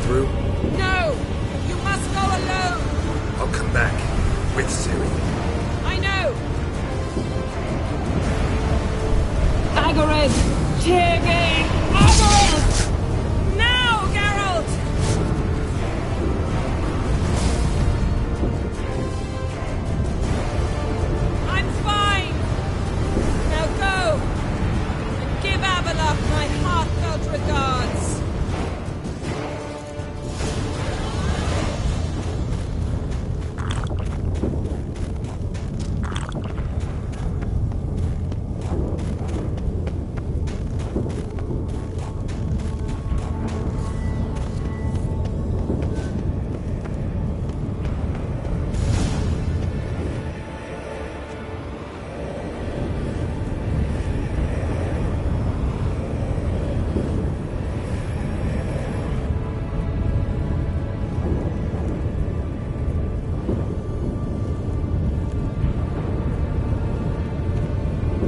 through? No! You must go alone! I'll come back. With Ciri. I know! Agarid! Tirgain! Agarid! Now, Geralt! I'm fine! Now go! And give Avalok my heartfelt regards!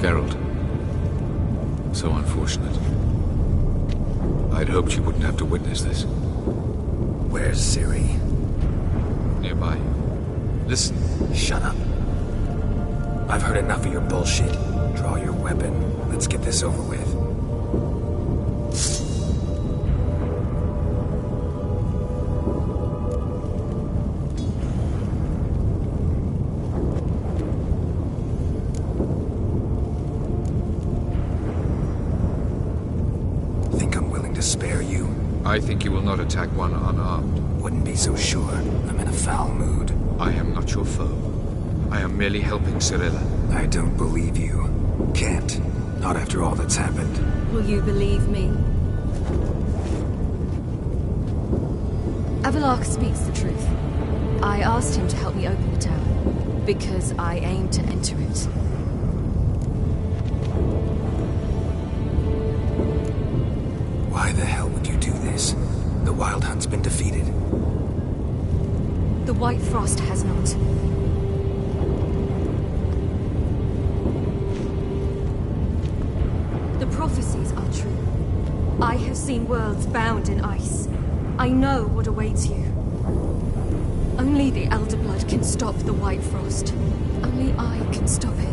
Geralt. So unfortunate. I'd hoped you wouldn't have to witness this. Where's Ciri? Nearby. Listen. Shut up. I've heard enough of your bullshit. Draw your weapon. Let's get this over with. Spare you? I think you will not attack one unarmed. Wouldn't be so sure. I'm in a foul mood. I am not your foe. I am merely helping Cirilla. I don't believe you. Can't. Not after all that's happened. Will you believe me? Avalok speaks the truth. I asked him to help me open the tower, because I aim to enter it. Why the hell would you do this? The Wild Hunt's been defeated. The White Frost has not. The prophecies are true. I have seen worlds bound in ice. I know what awaits you. Only the Elder Blood can stop the White Frost. Only I can stop it.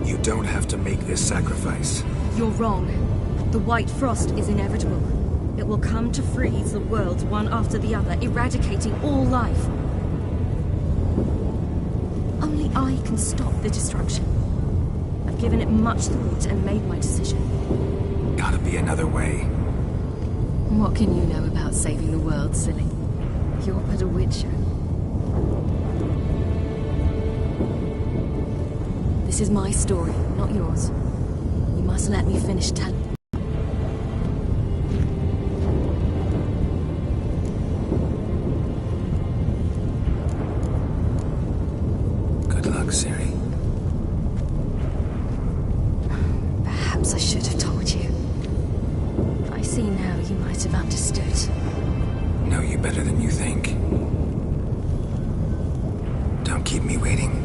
You don't have to make this sacrifice. You're wrong. The White Frost is inevitable. It will come to freeze the worlds one after the other, eradicating all life. Only I can stop the destruction. I've given it much thought and made my decision. Gotta be another way. What can you know about saving the world, silly? You're but a witcher. This is my story, not yours. You must let me finish telling. Good luck, Ciri. Perhaps I should have told you. I see now you might have understood. Know you better than you think. Don't keep me waiting.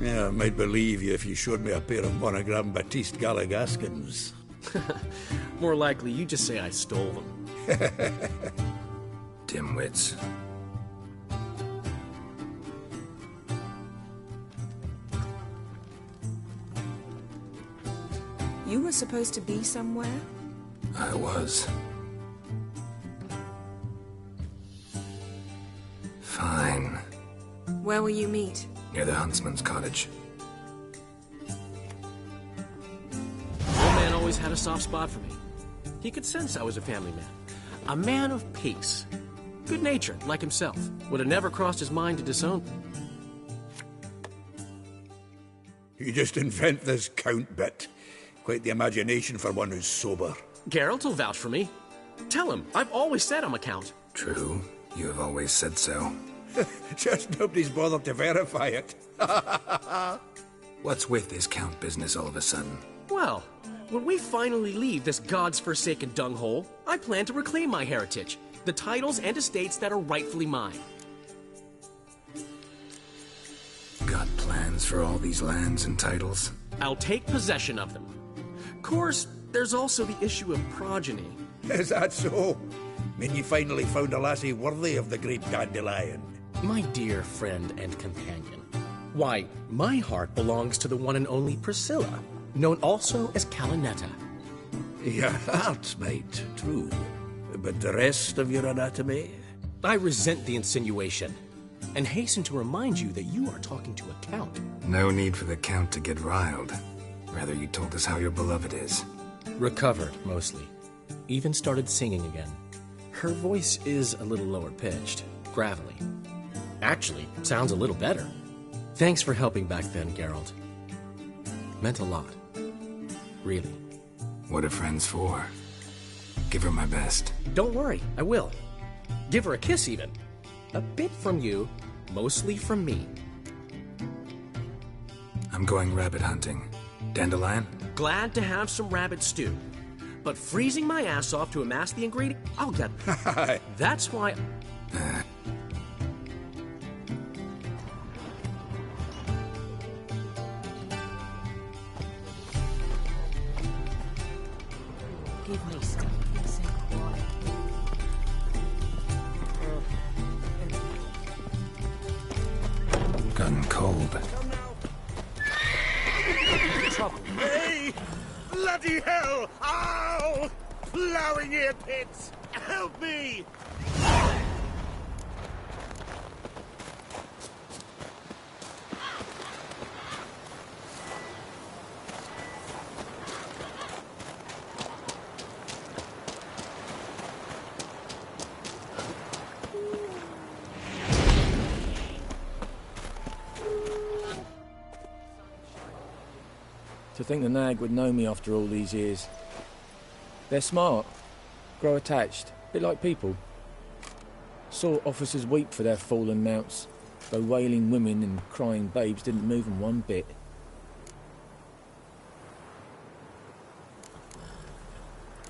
Yeah, I might believe you if you showed me a pair of monogram Batiste Galligaskins. More likely, you just say I stole them. Dimwits. You were supposed to be somewhere? I was. Fine. Where will you meet? Near the huntsman's cottage. Old man always had a soft spot for me. He could sense I was a family man. A man of peace. Good-natured, like himself. Would have never crossed his mind to disown me. You just invent this count bit. Quite the imagination for one who's sober. Geralt will vouch for me. Tell him, I've always said I'm a count. True. You have always said so. Just nobody's bothered to verify it. What's with this count business all of a sudden? Well, when we finally leave this god's forsaken dunghole, I plan to reclaim my heritage. The titles and estates that are rightfully mine. Got plans for all these lands and titles? I'll take possession of them. Of course, there's also the issue of progeny. Is that so? Mean you finally found a lassie worthy of the great dandelion? My dear friend and companion. Why, my heart belongs to the one and only Priscilla, known also as Calinetta. Your heart, mate, true. But the rest of your anatomy? I resent the insinuation, and hasten to remind you that you are talking to a count. No need for the count to get riled. Rather, you told us how your beloved is. Recovered, mostly. Even started singing again. Her voice is a little lower pitched, gravelly. Actually, sounds a little better. Thanks for helping back then, Geralt. Meant a lot. Really. What are friends for? Give her my best. Don't worry, I will. Give her a kiss, even. A bit from you, mostly from me. I'm going rabbit hunting. Dandelion? Glad to have some rabbit stew. But freezing my ass off to amass the ingredient, I'll get them. That's why... Give me some peace and quiet. Gun cold. Hey! Bloody hell! Ow! Plowing ear pits! Help me! To think the nag would know me after all these years. They're smart, grow attached, a bit like people. Saw officers weep for their fallen mounts, though wailing women and crying babes didn't move them one bit.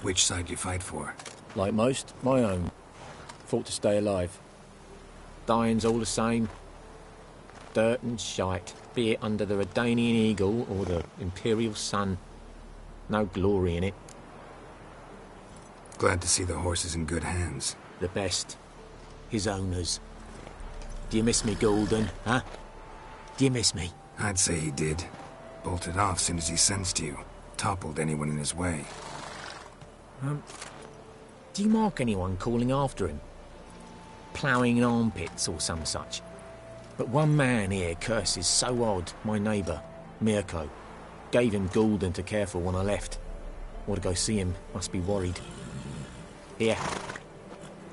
Which side you fight for? Like most, my own. Fought to stay alive. Dying's all the same. Dirt and shite, be it under the Redanian eagle or the Imperial sun. No glory in it. Glad to see the horse is in good hands. The best. His owners. Do you miss me, Golden, huh? Do you miss me? I'd say he did. Bolted off soon as he sensed you. Toppled anyone in his way. Do you mark anyone calling after him? Ploughing in armpits or some such? But one man here curses so odd, my neighbour, Mirko. Gave him Golden to care for when I left. Ought to go see him, must be worried. Here,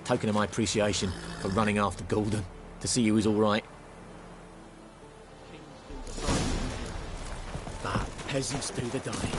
token of my appreciation for running after Golden, to see he was all right. But peasants do the dying.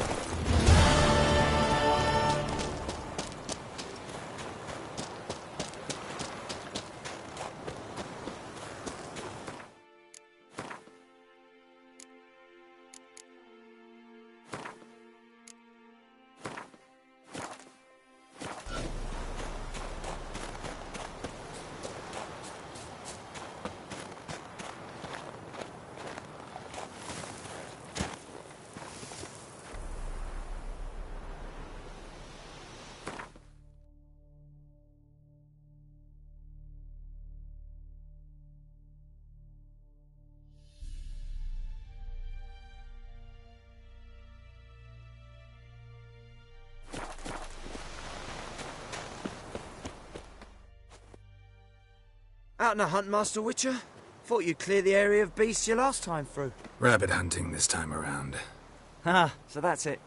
Out on a hunt, Master Witcher? Thought you'd clear the area of beasts your last time through. Rabbit hunting this time around. Ah, so that's it.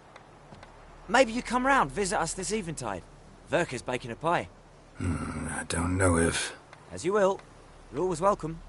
Maybe you come round, visit us this eventide. Verka's baking a pie. I don't know if... As you will. You're always welcome.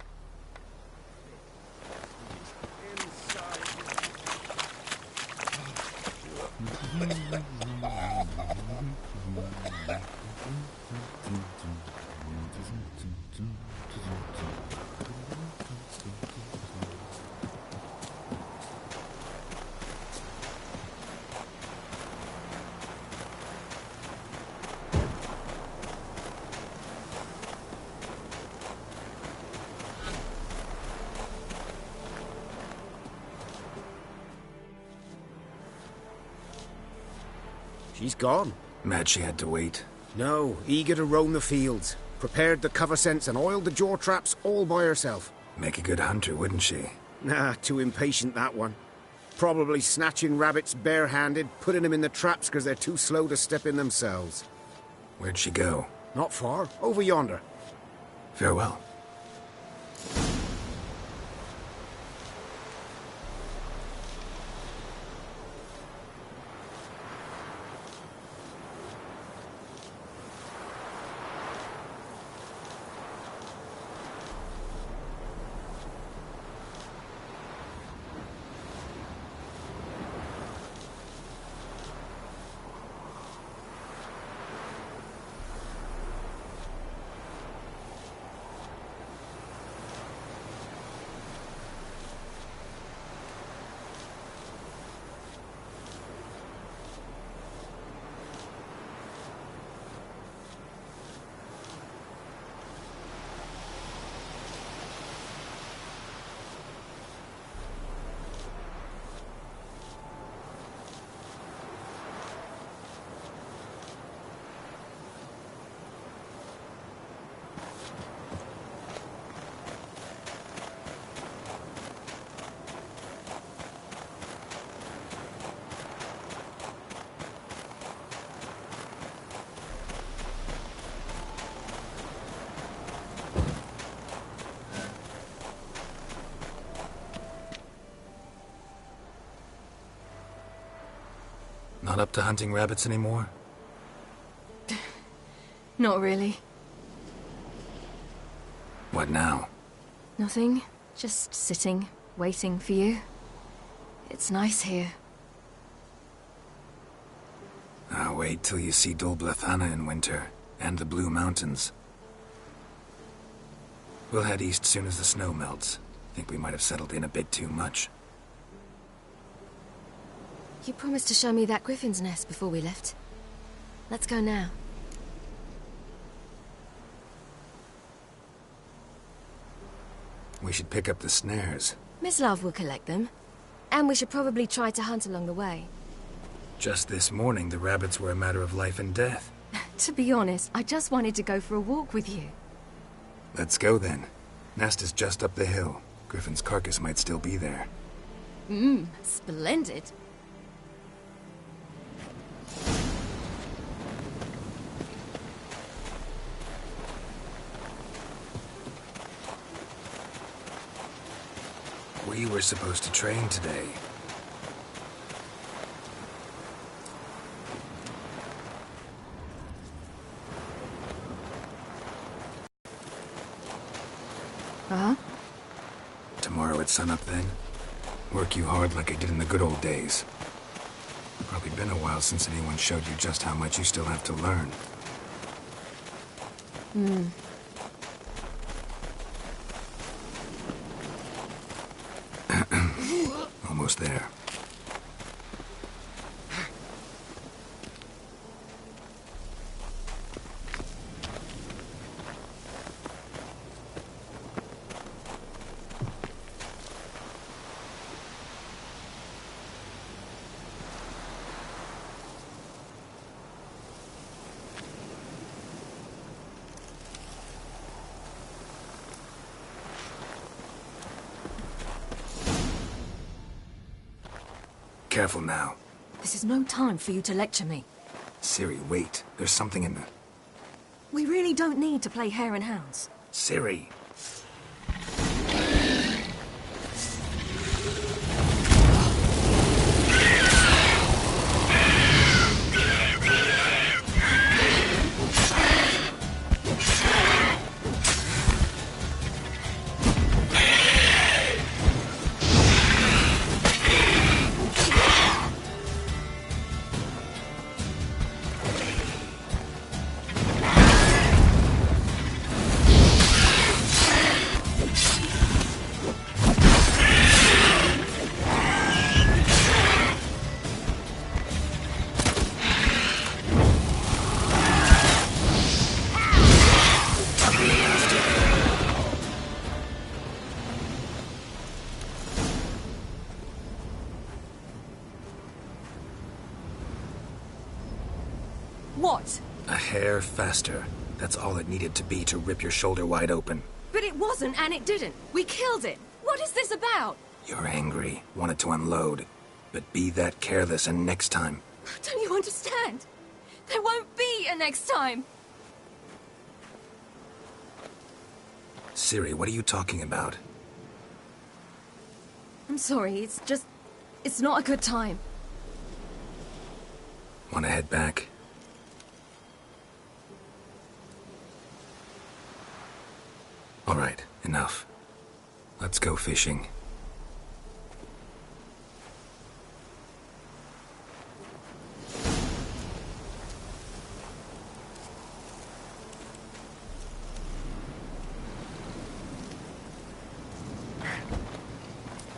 She's gone. Mad she had to wait. No, eager to roam the fields. Prepared the cover scents and oiled the jaw traps all by herself. Make a good hunter, wouldn't she? Nah, too impatient, that one. Probably snatching rabbits barehanded, putting them in the traps because they're too slow to step in themselves. Where'd she go? Not far. Over yonder. Farewell. Not up to hunting rabbits anymore? Not really. What now? Nothing. Just sitting, waiting for you. It's nice here. I'll wait till you see Dol Blathanna in winter, and the Blue Mountains. We'll head east soon as the snow melts. Think we might have settled in a bit too much. You promised to show me that griffin's nest before we left. Let's go now. We should pick up the snares. Miss Love will collect them. And we should probably try to hunt along the way. Just this morning, the rabbits were a matter of life and death. To be honest, I just wanted to go for a walk with you. Let's go then. Nest is just up the hill. Griffin's carcass might still be there. Splendid. We were supposed to train today. Uh-huh. Tomorrow at sunup then? Work you hard like I did in the good old days. Probably been a while since anyone showed you just how much you still have to learn. Almost there. Careful now. This is no time for you to lecture me. Ciri, wait. There's something in the... We really don't need to play hare and hounds. Ciri. What? A hair faster. That's all it needed to be to rip your shoulder wide open. But it wasn't, and it didn't. We killed it. What is this about? You're angry, wanted to unload. But be that careless and next time. Don't you understand? There won't be a next time. Ciri, what are you talking about? I'm sorry, it's not a good time. Want to head back? All right, enough. Let's go fishing.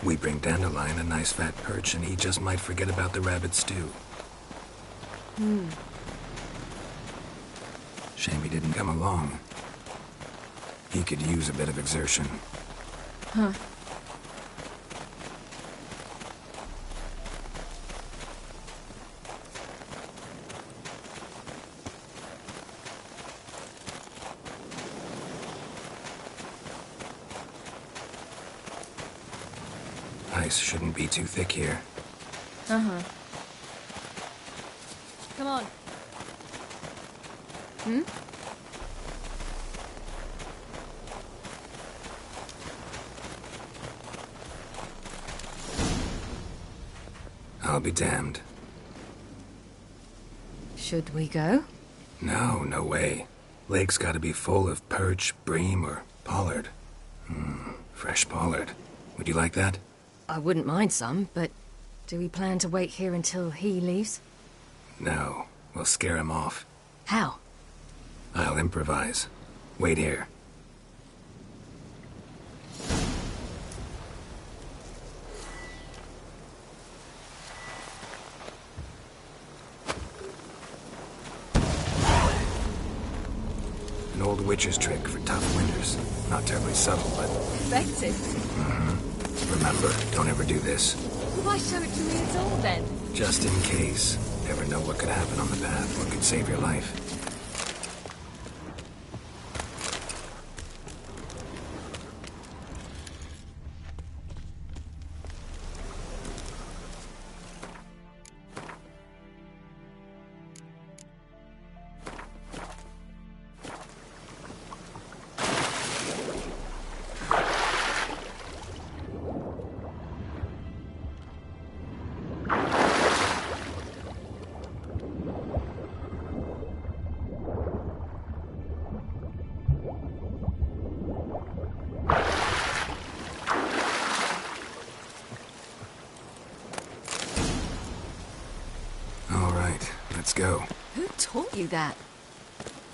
We bring Dandelion a nice fat perch, and he just might forget about the rabbit stew. Shame he didn't come along. He could use a bit of exertion. Huh. Ice shouldn't be too thick here. Uh-huh. Come on. Hmm? I'll be damned. Should we go? No way. Lake's gotta be full of perch, bream, or pollard. Fresh pollard. Would you like that? I wouldn't mind some, but do we plan to wait here until he leaves? No. We'll scare him off. How? I'll improvise. Wait here. An old witch's trick for tough winters. Not terribly subtle, but... Effective. Remember, don't ever do this. Why show it to me at all, then? Just in case. Never know what could happen on the path, what could save your life. Let's go. Who taught you that?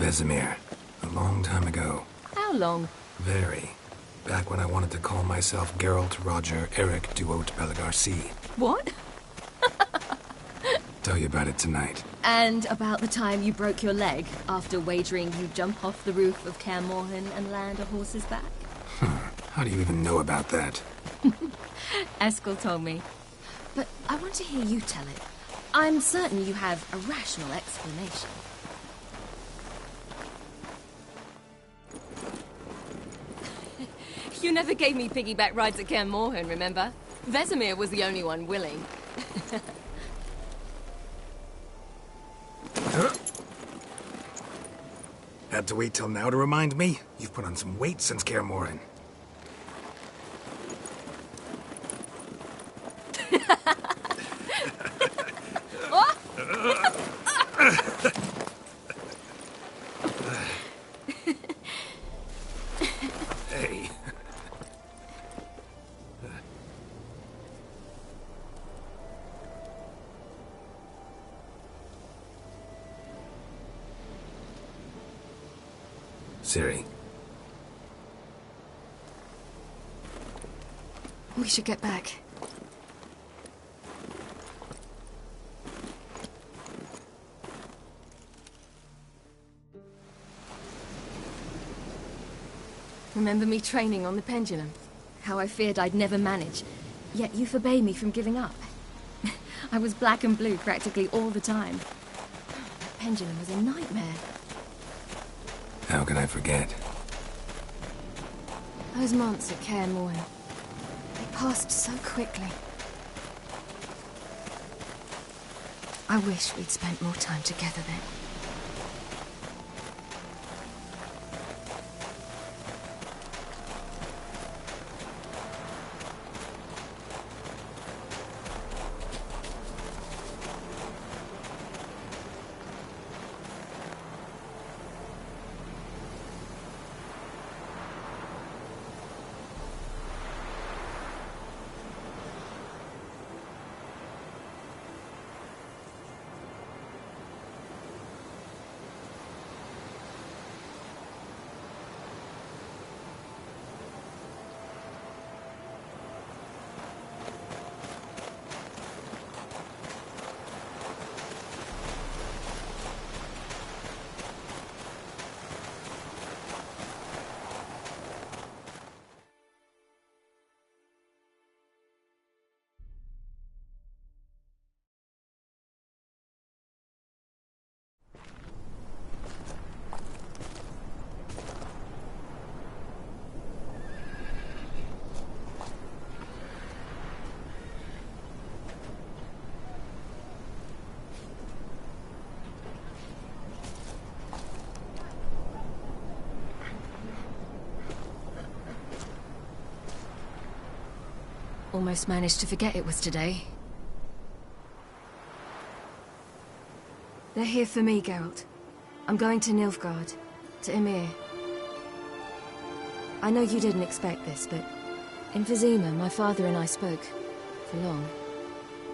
Vesemir. A long time ago. How long? Very. Back when I wanted to call myself Geralt Roger Eric Duot Bellegarcie. What? Tell you about it tonight. And about the time you broke your leg after wagering you jump off the roof of Kaer Morhen and land a horse's back? How do you even know about that? Eskel told me. But I want to hear you tell it. I'm certain you have a rational explanation. You never gave me piggyback rides at Kaer Morhen, remember? Vesemir was the only one willing. Had to wait till now to remind me? You've put on some weight since Kaer Morhen. Hey. Ciri. We should get back. Remember me training on the pendulum? How I feared I'd never manage. Yet you forbade me from giving up. I was black and blue practically all the time. That pendulum was a nightmare. How can I forget? Those months at Kaer Morhen, they passed so quickly. I wish we'd spent more time together then. Almost managed to forget it was today. They're here for me, Geralt. I'm going to Nilfgaard, to Ymir. I know you didn't expect this, but in Vizima, my father and I spoke for long.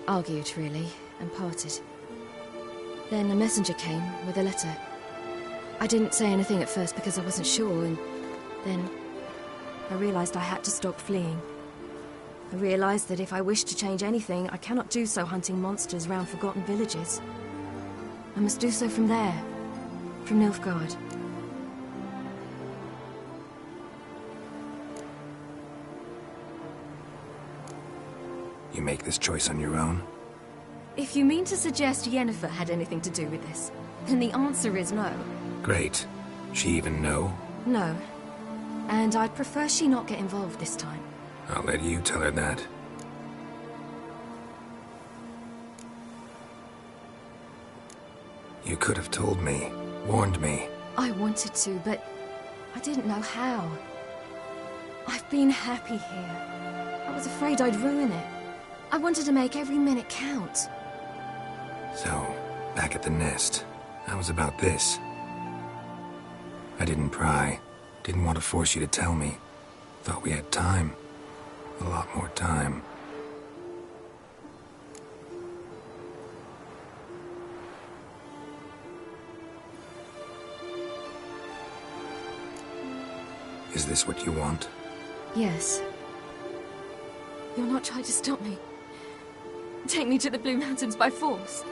Argued, really, and parted. Then a messenger came with a letter. I didn't say anything at first because I wasn't sure, and then I realized I had to stop fleeing. I realized that if I wish to change anything, I cannot do so hunting monsters round forgotten villages. I must do so from there, from Nilfgaard. You make this choice on your own? If you mean to suggest Yennefer had anything to do with this, then the answer is no. Great. She even know? No. And I'd prefer she not get involved this time. I'll let you tell her that. You could have told me, warned me. I wanted to, but I didn't know how. I've been happy here. I was afraid I'd ruin it. I wanted to make every minute count. So, back at the nest, how was about this? I didn't pry. Didn't want to force you to tell me. Thought we had time. A lot more time. Is this what you want? Yes. You'll not try to stop me. Take me to the Blue Mountains by force.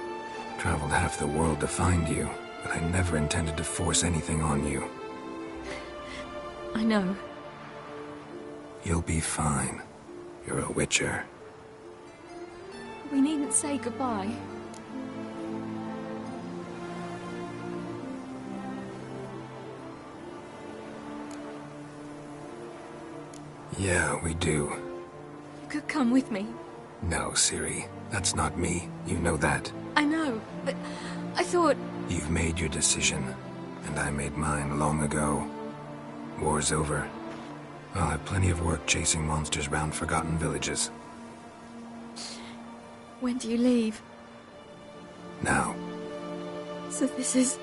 Traveled half the world to find you, but I never intended to force anything on you. I know. You'll be fine. You're a Witcher. We needn't say goodbye. Yeah, we do. You could come with me. No, Ciri. That's not me. You know that. I know, but I thought... You've made your decision. and I made mine long ago. War's over. I'll have plenty of work chasing monsters round forgotten villages. When do you leave? Now. So this is...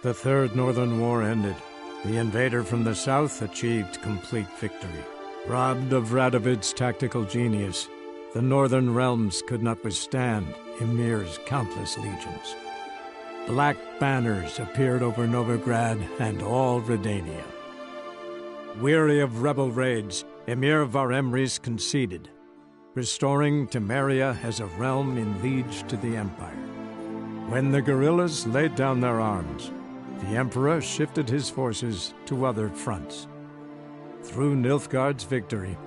The Third Northern War ended. The invader from the south achieved complete victory. Robbed of Radovid's tactical genius, the northern realms could not withstand Ymir's countless legions. Black banners appeared over Novigrad and all Redania. Weary of rebel raids, Ymir Varemrys conceded, restoring Temeria as a realm in liege to the Empire. When the guerrillas laid down their arms, the Emperor shifted his forces to other fronts. Through Nilfgaard's victory,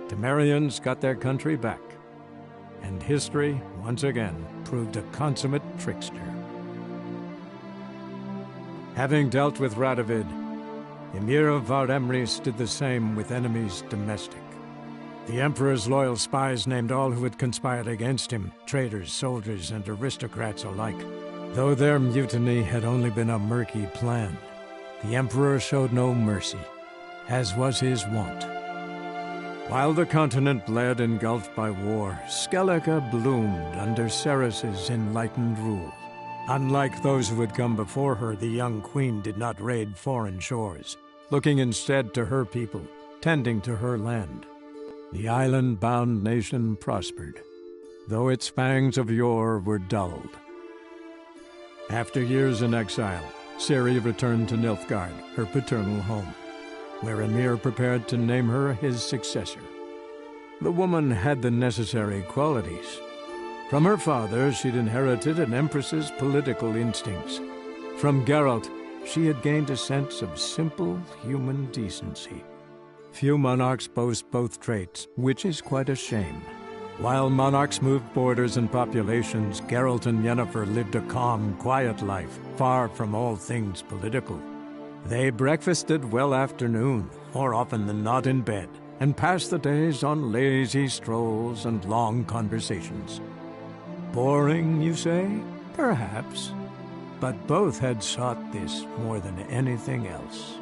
Temerians got their country back, and history once again proved a consummate trickster. Having dealt with Radovid, Ymir of Varemrys did the same with enemies domestic. The Emperor's loyal spies named all who had conspired against him, traitors, soldiers, and aristocrats alike. Though their mutiny had only been a murky plan, the Emperor showed no mercy, as was his wont. While the continent bled engulfed by war, Skellige bloomed under Ceres's enlightened rule. Unlike those who had come before her, the young queen did not raid foreign shores, looking instead to her people, tending to her land. The island-bound nation prospered, though its fangs of yore were dulled. After years in exile, Ciri returned to Nilfgaard, her paternal home, where Ymir prepared to name her his successor. The woman had the necessary qualities. From her father, she'd inherited an empress's political instincts. From Geralt, she had gained a sense of simple human decency. Few monarchs boast both traits, which is quite a shame. While monarchs moved borders and populations, Geralt and Yennefer lived a calm, quiet life, far from all things political. They breakfasted well after noon, more often than not in bed, and passed the days on lazy strolls and long conversations. Boring, you say? Perhaps. But both had sought this more than anything else.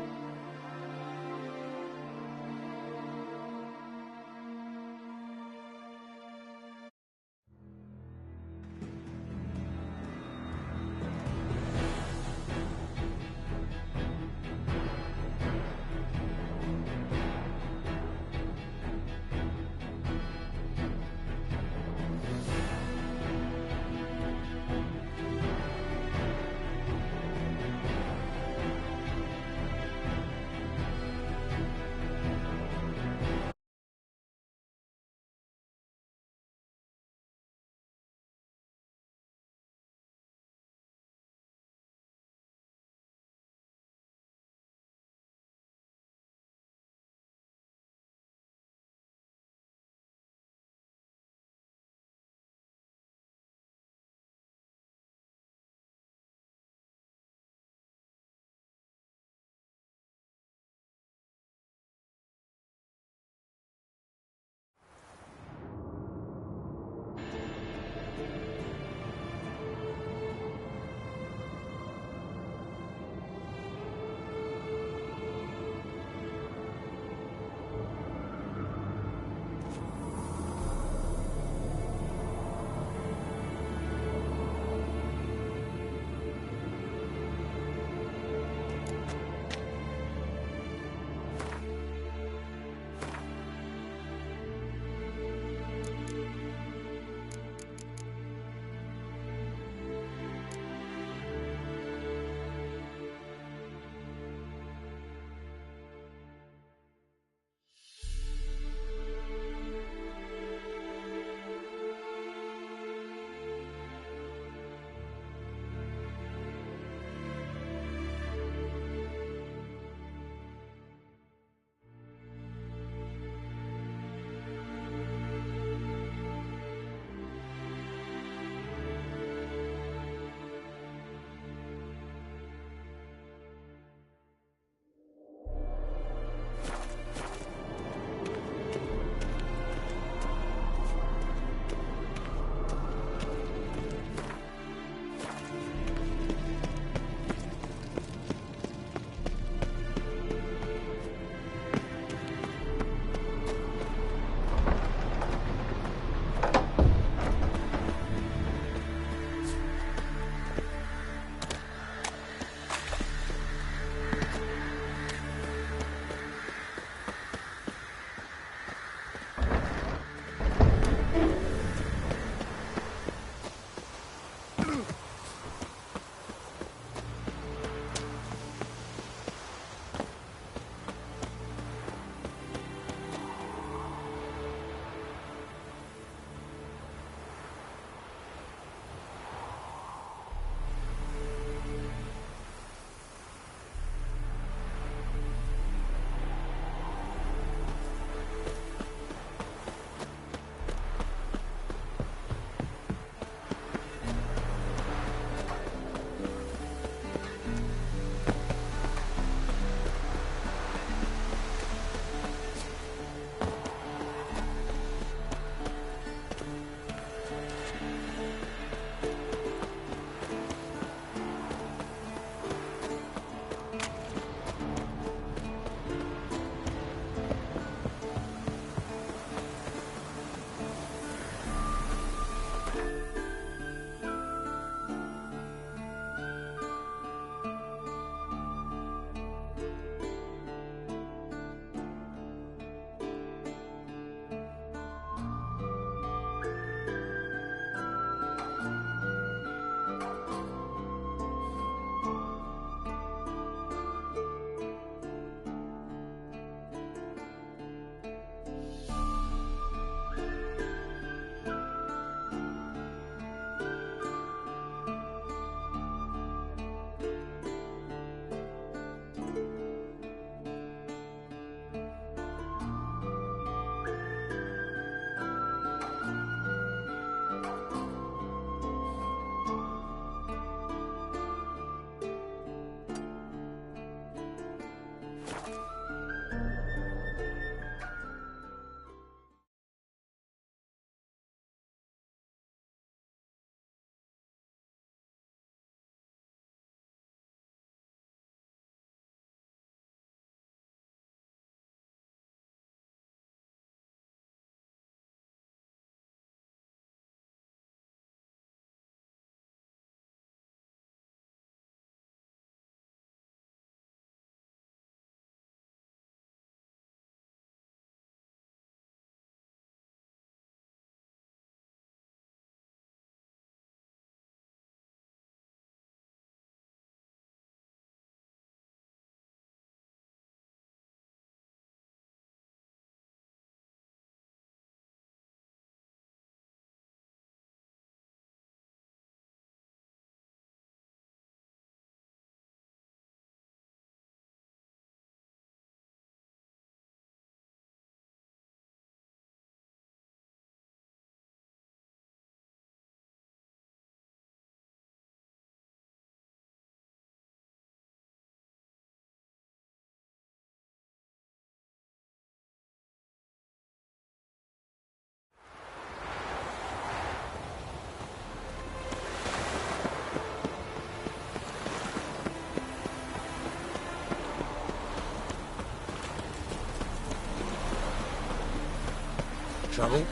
Trouble?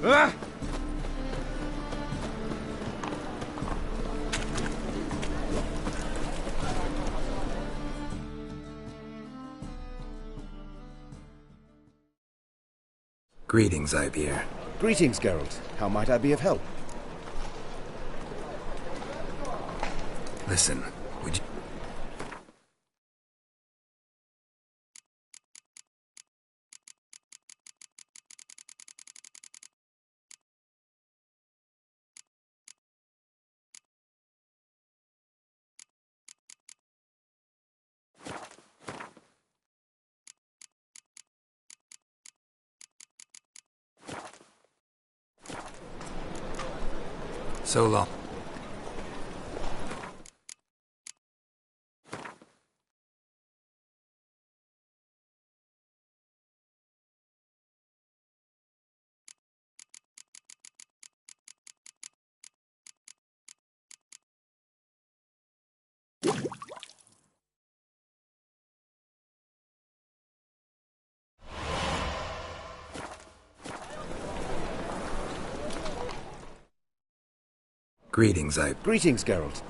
Ah! Greetings, Ibeer. Greetings, Geralt. How might I be of help? Listen, would you... So long. Greetings, Greetings, Geralt.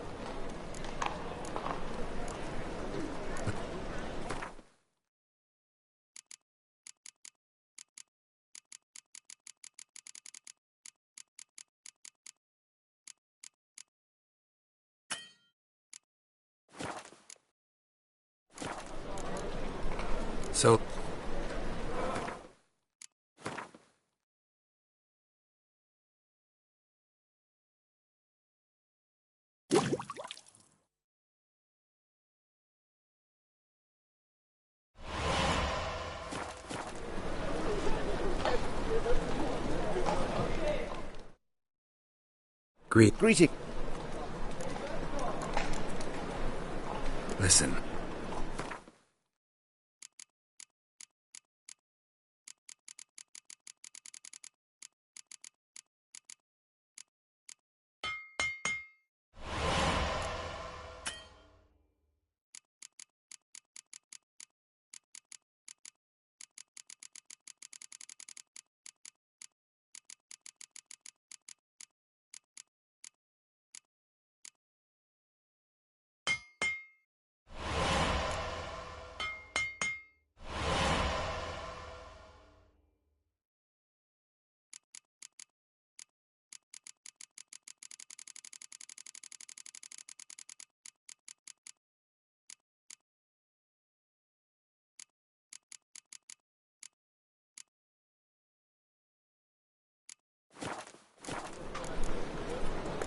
So... Greeting. Listen.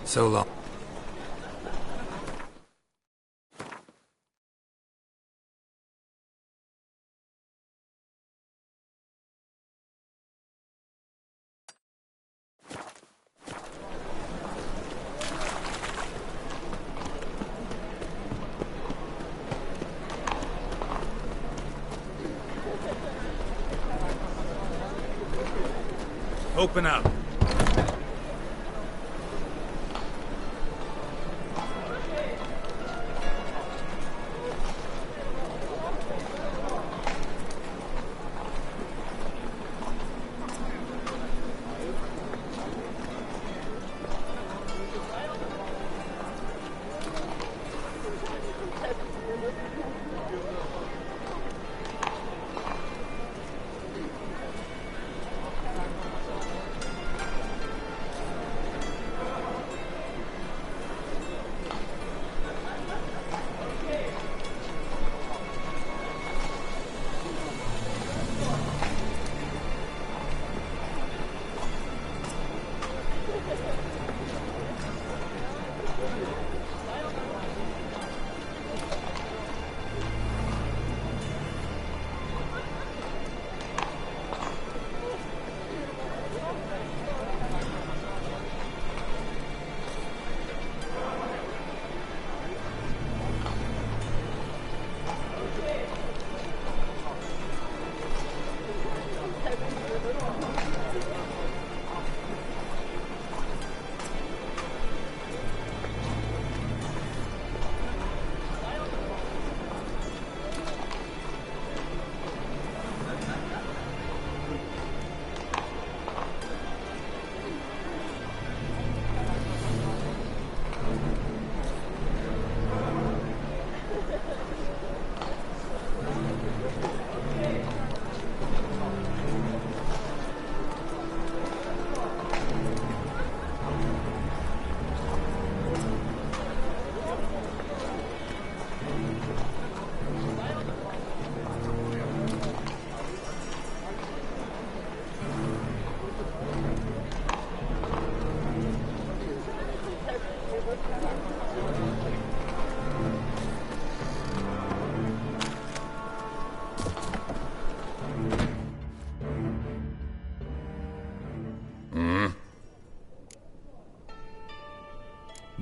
So long. Open up.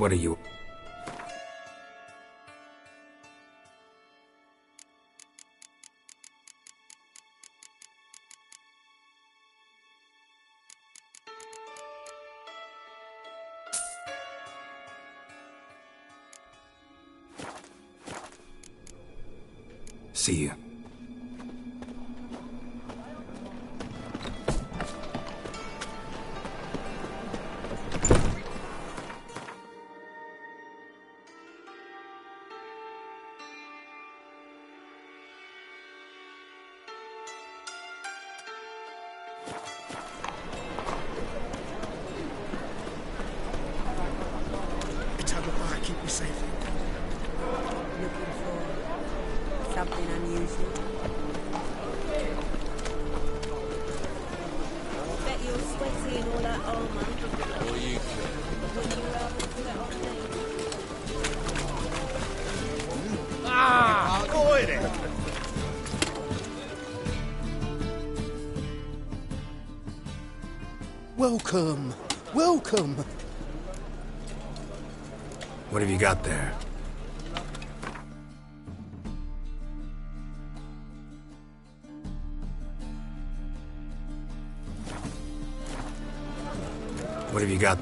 What are you... See you. Keep you safe. Looking for something unusual? sweaty and all that armour. Or you Would you rather put it on me? Ah! Oi there! Welcome. Welcome. What have you got there? What have you got?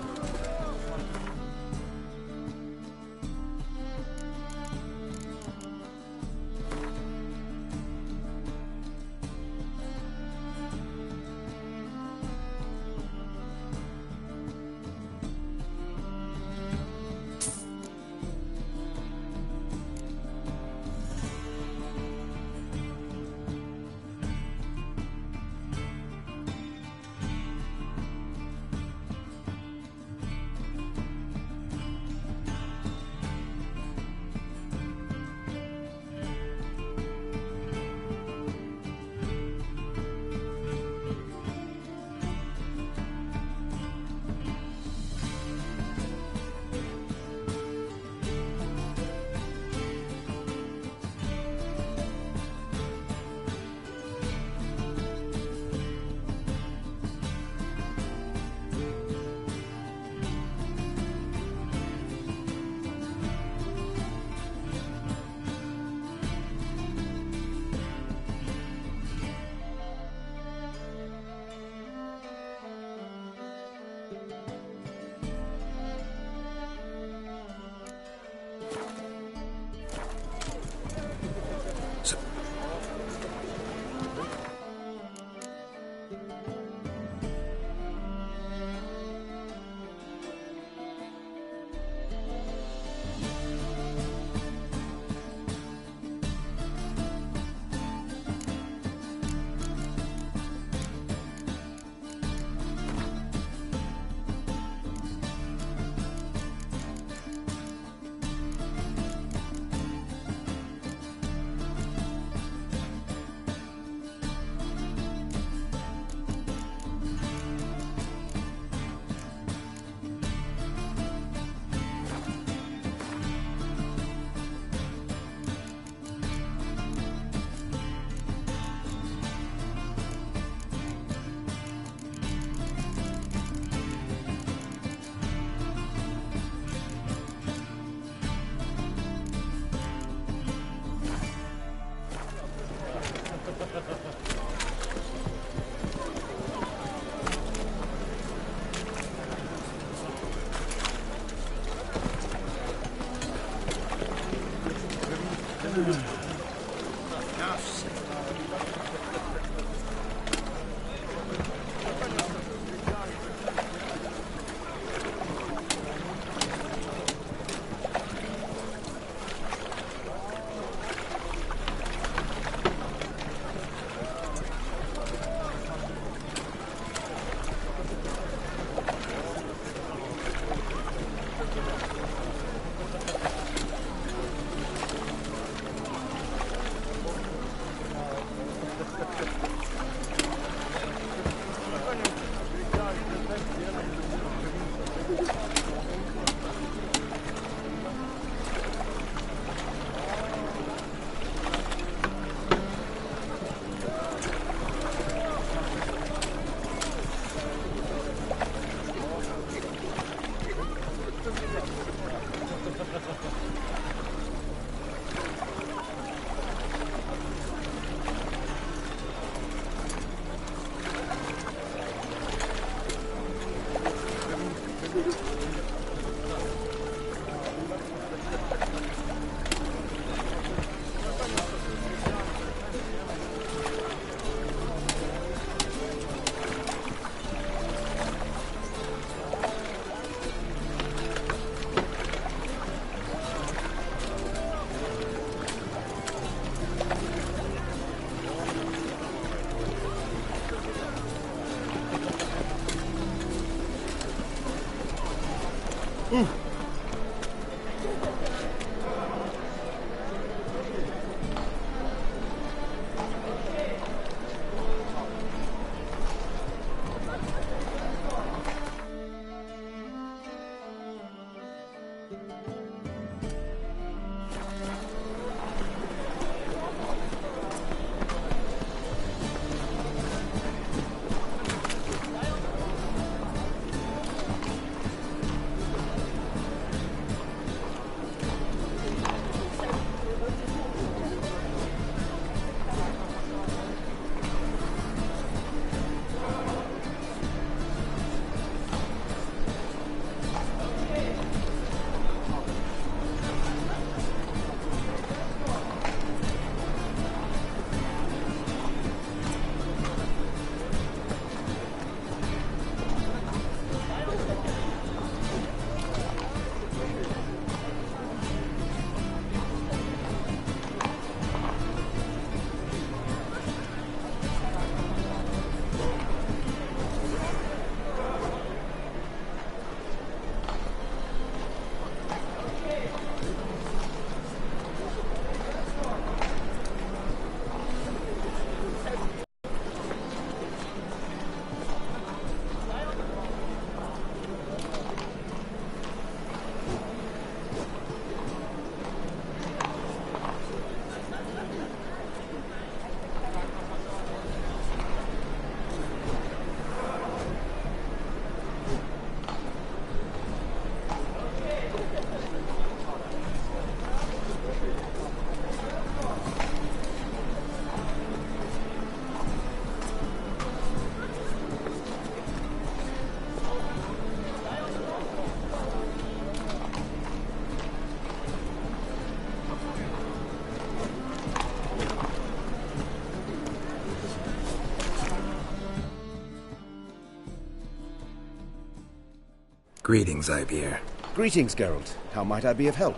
Greetings, Ibeer. Greetings, Geralt. How might I be of help?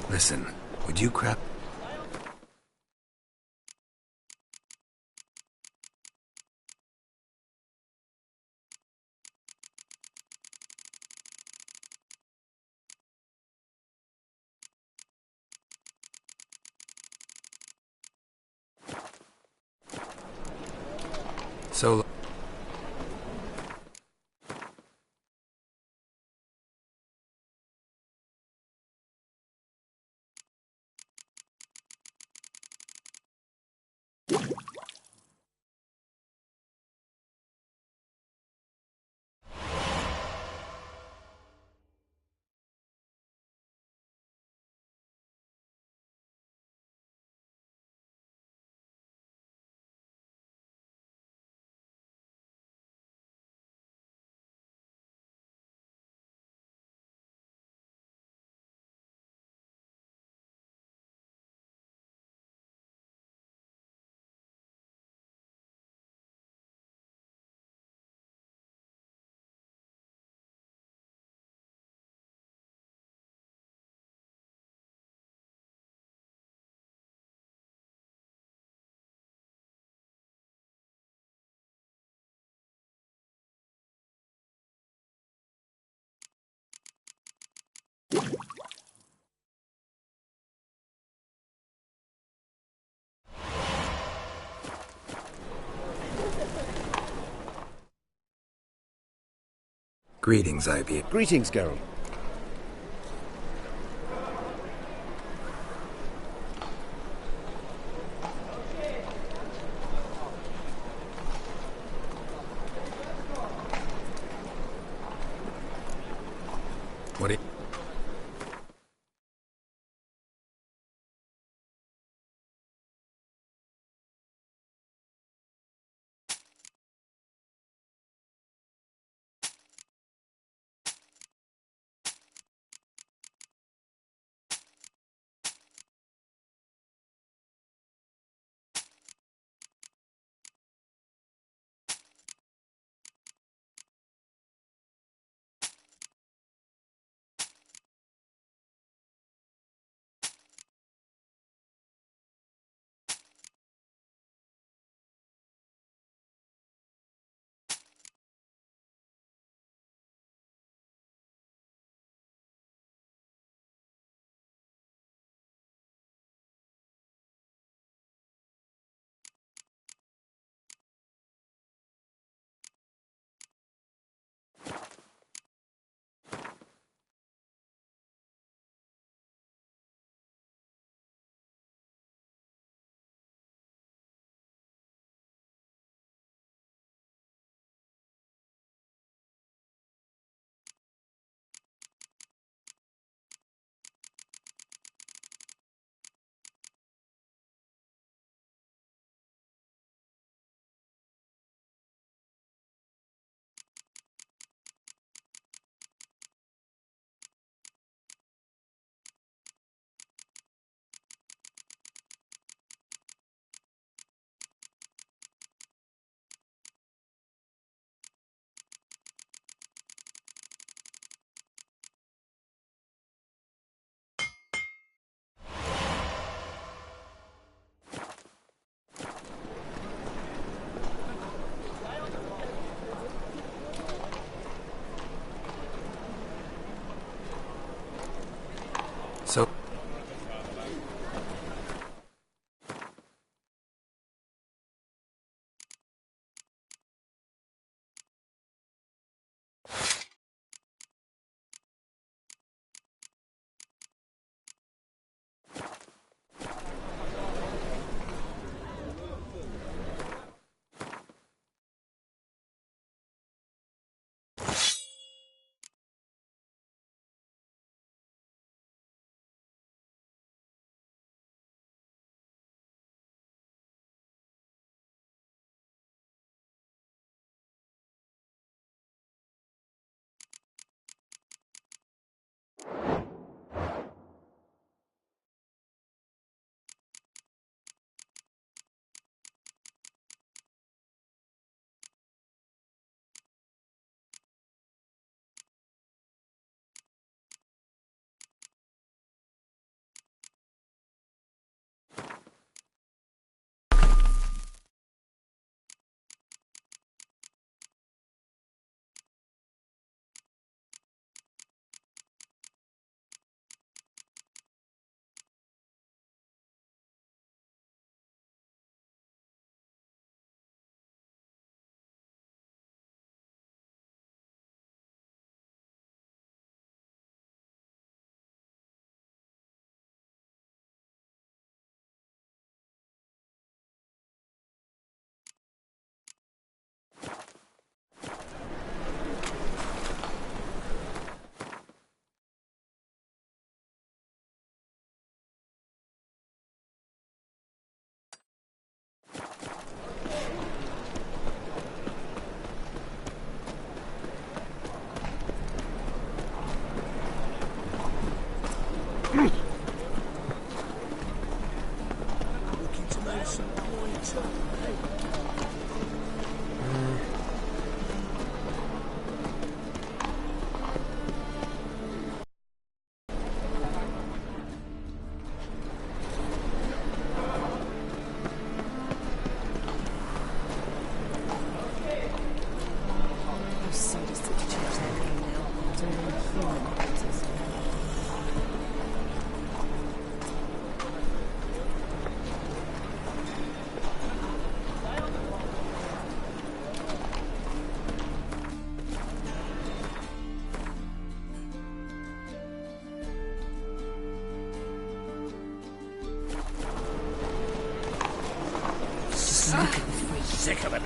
Listen, would you crap... So... Greetings, Ibeer. Greetings, Geralt. What do you... So... Sick of it.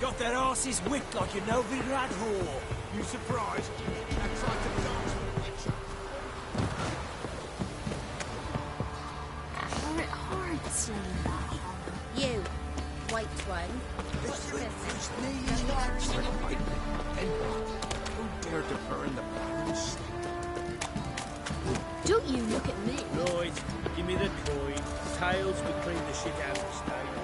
Got that arse's wit like a Novigrad whore. You surprised? That's like a dance picture. Oh, it hurts, you, white one. What's your business? Who dared to burn the Baron's? Don't you look at me. Right, give me the coin. Tails will clean the shit out of the stable.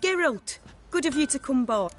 Geralt, good of you to come back.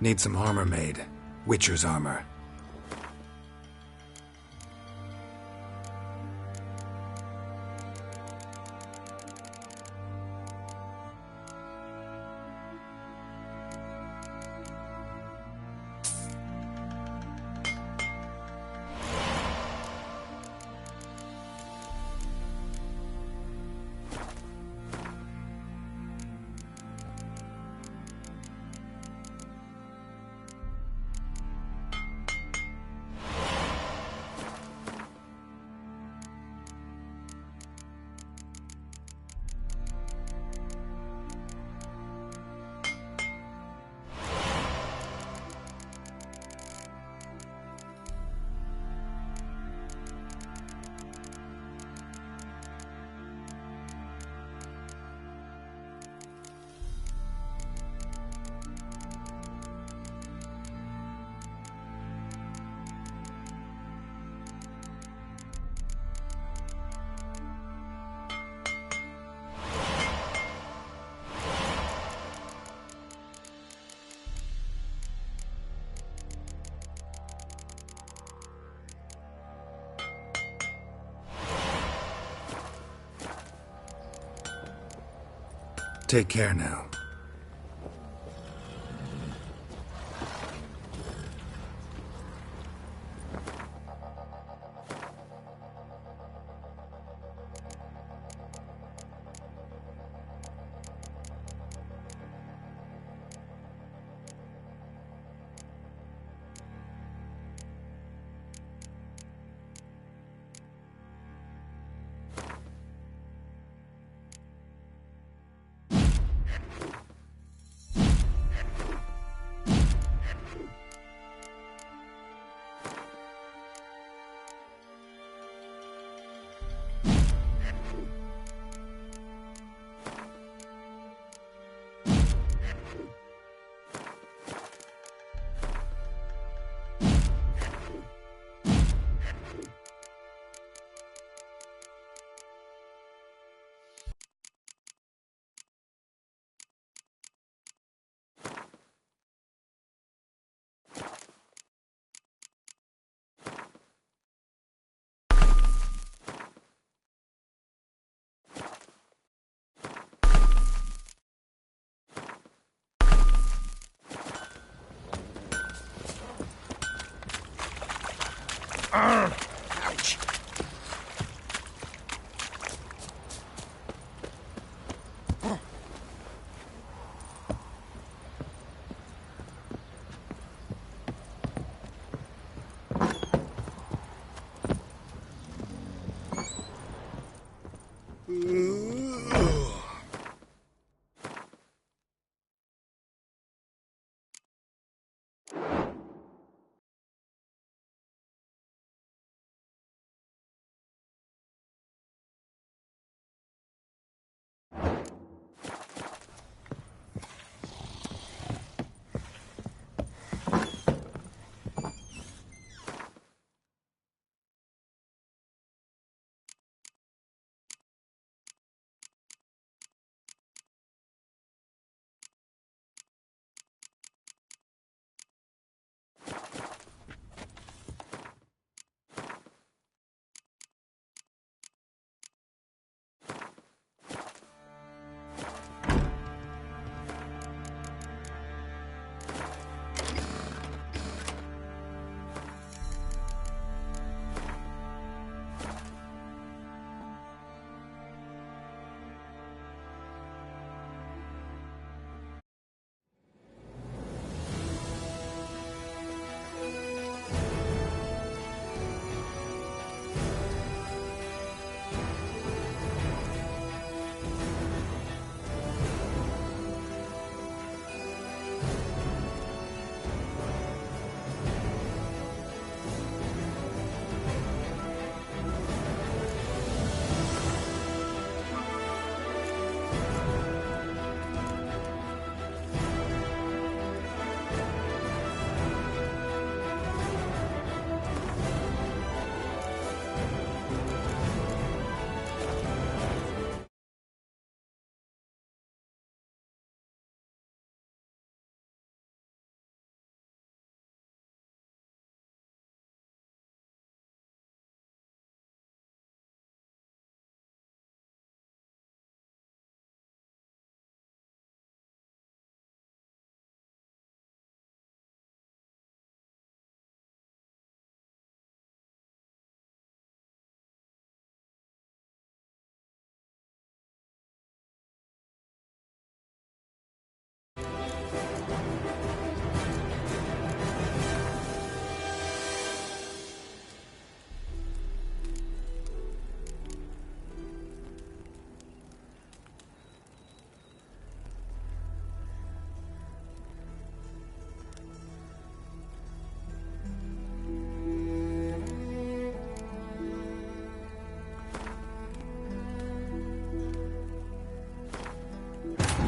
Need some armor made. Witcher's armor. Take care now.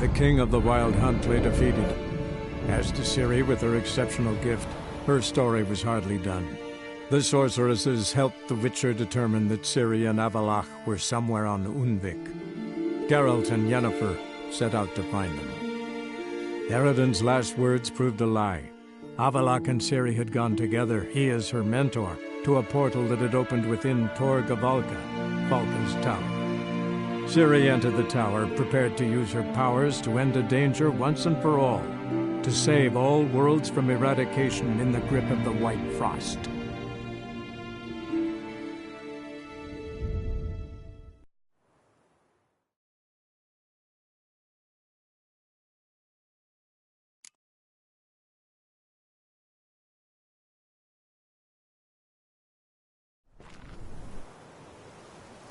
the king of the Wild Hunt lay defeated. As to Ciri with her exceptional gift, her story was hardly done. The sorceresses helped the Witcher determine that Ciri and Avalach were somewhere on Unvik. Geralt and Yennefer set out to find them. Eredin's last words proved a lie. Avalach and Ciri had gone together, he as her mentor, to a portal that had opened within Tor Gavalka, Falca's tower. Ciri entered the tower, prepared to use her powers to end a danger once and for all, to save all worlds from eradication in the grip of the White Frost.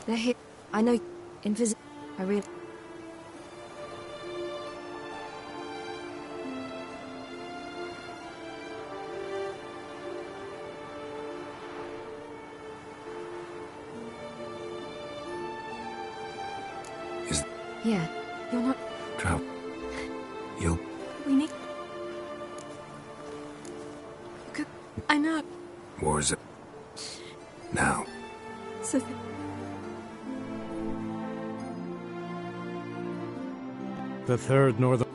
They're here. I know. Invisible. I really. Yeah, you're not. Trout. You. We need. I know. War's it. Now. So. The third northern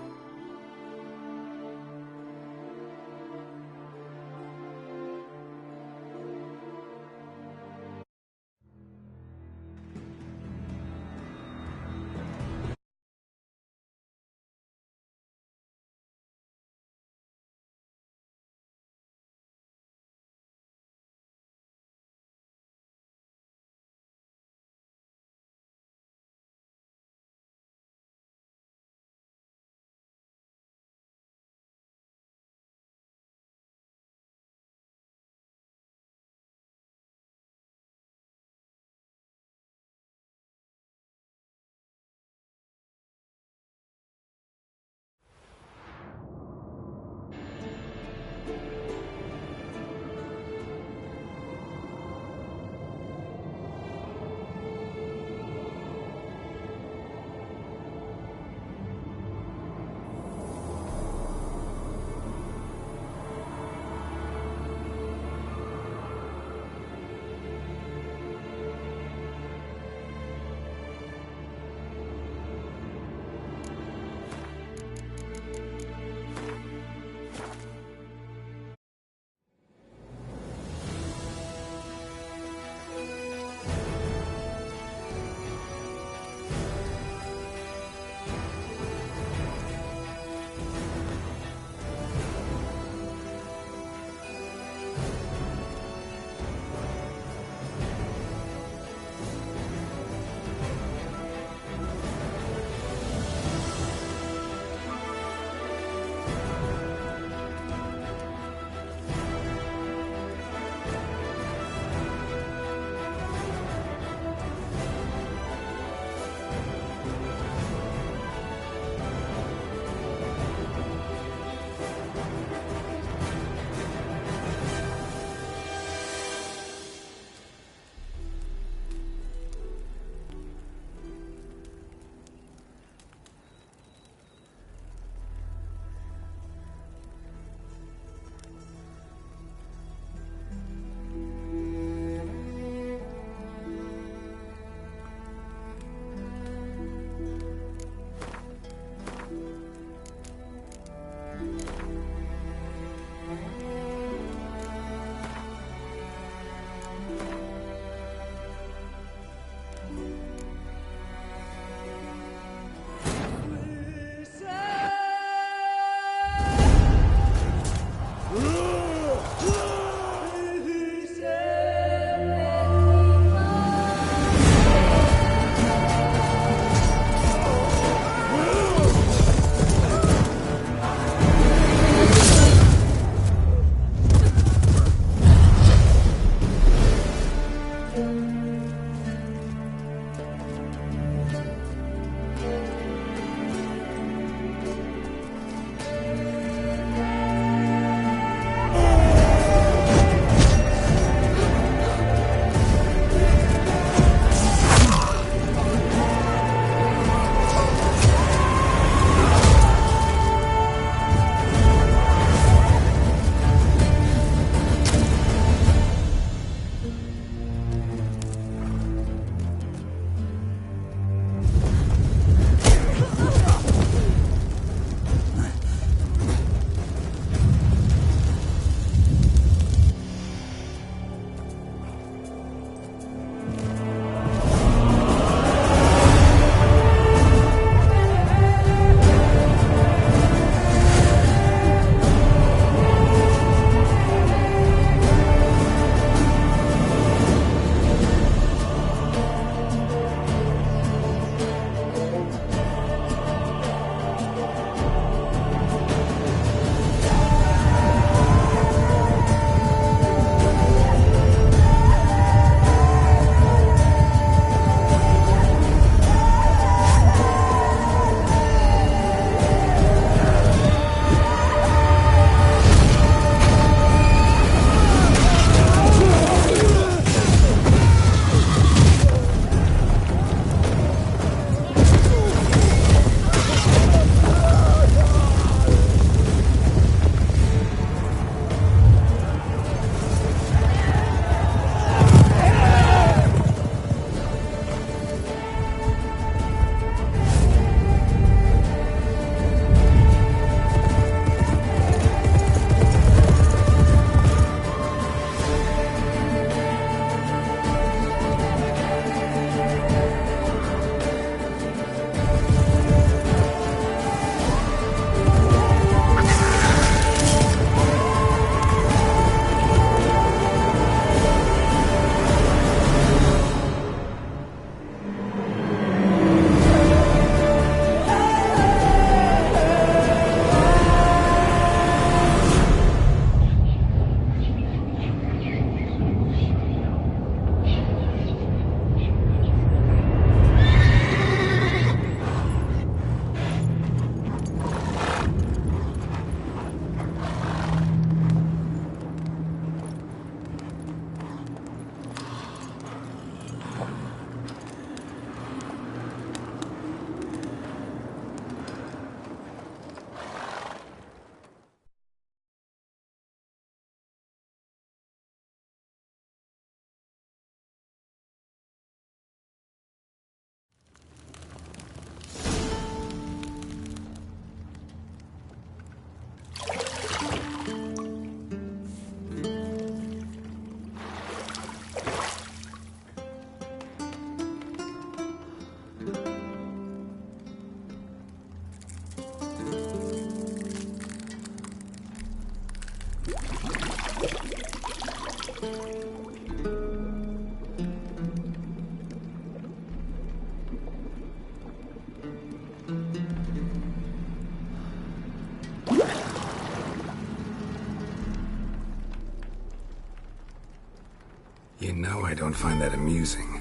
I don't find that amusing.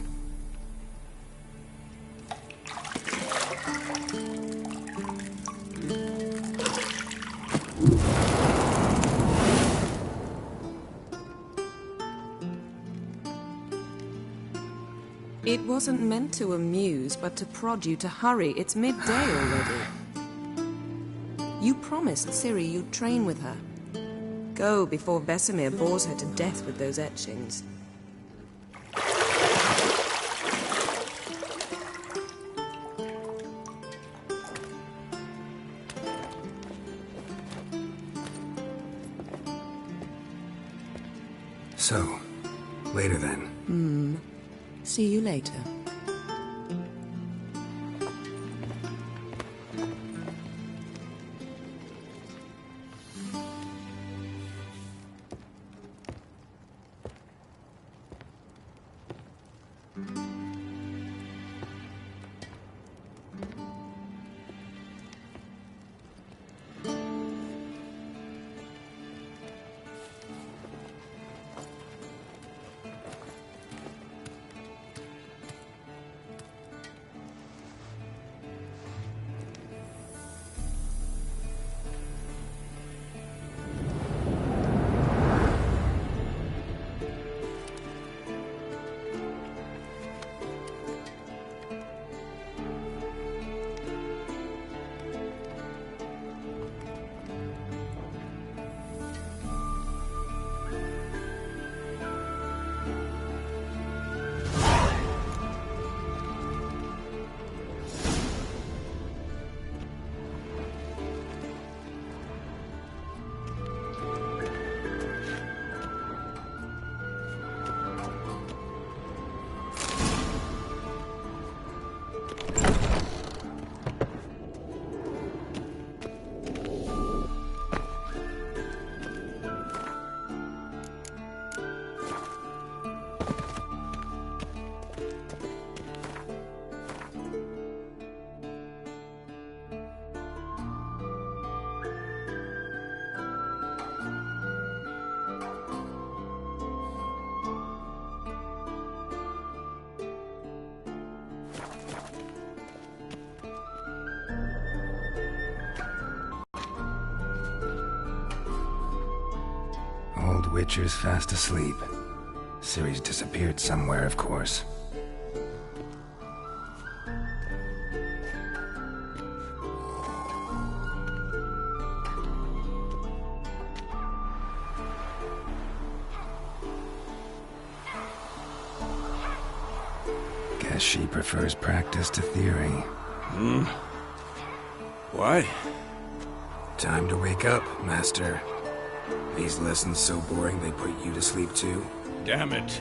It wasn't meant to amuse, but to prod you to hurry. It's midday already. You promised Ciri you'd train with her. Go before Vesemir bores her to death with those etchings. So, later then. See you later. Old Witcher's fast asleep. Ciri's disappeared somewhere, of course. Guess she prefers practice to theory. Why? Time to wake up, Master. These lessons so boring they put you to sleep too? Damn it.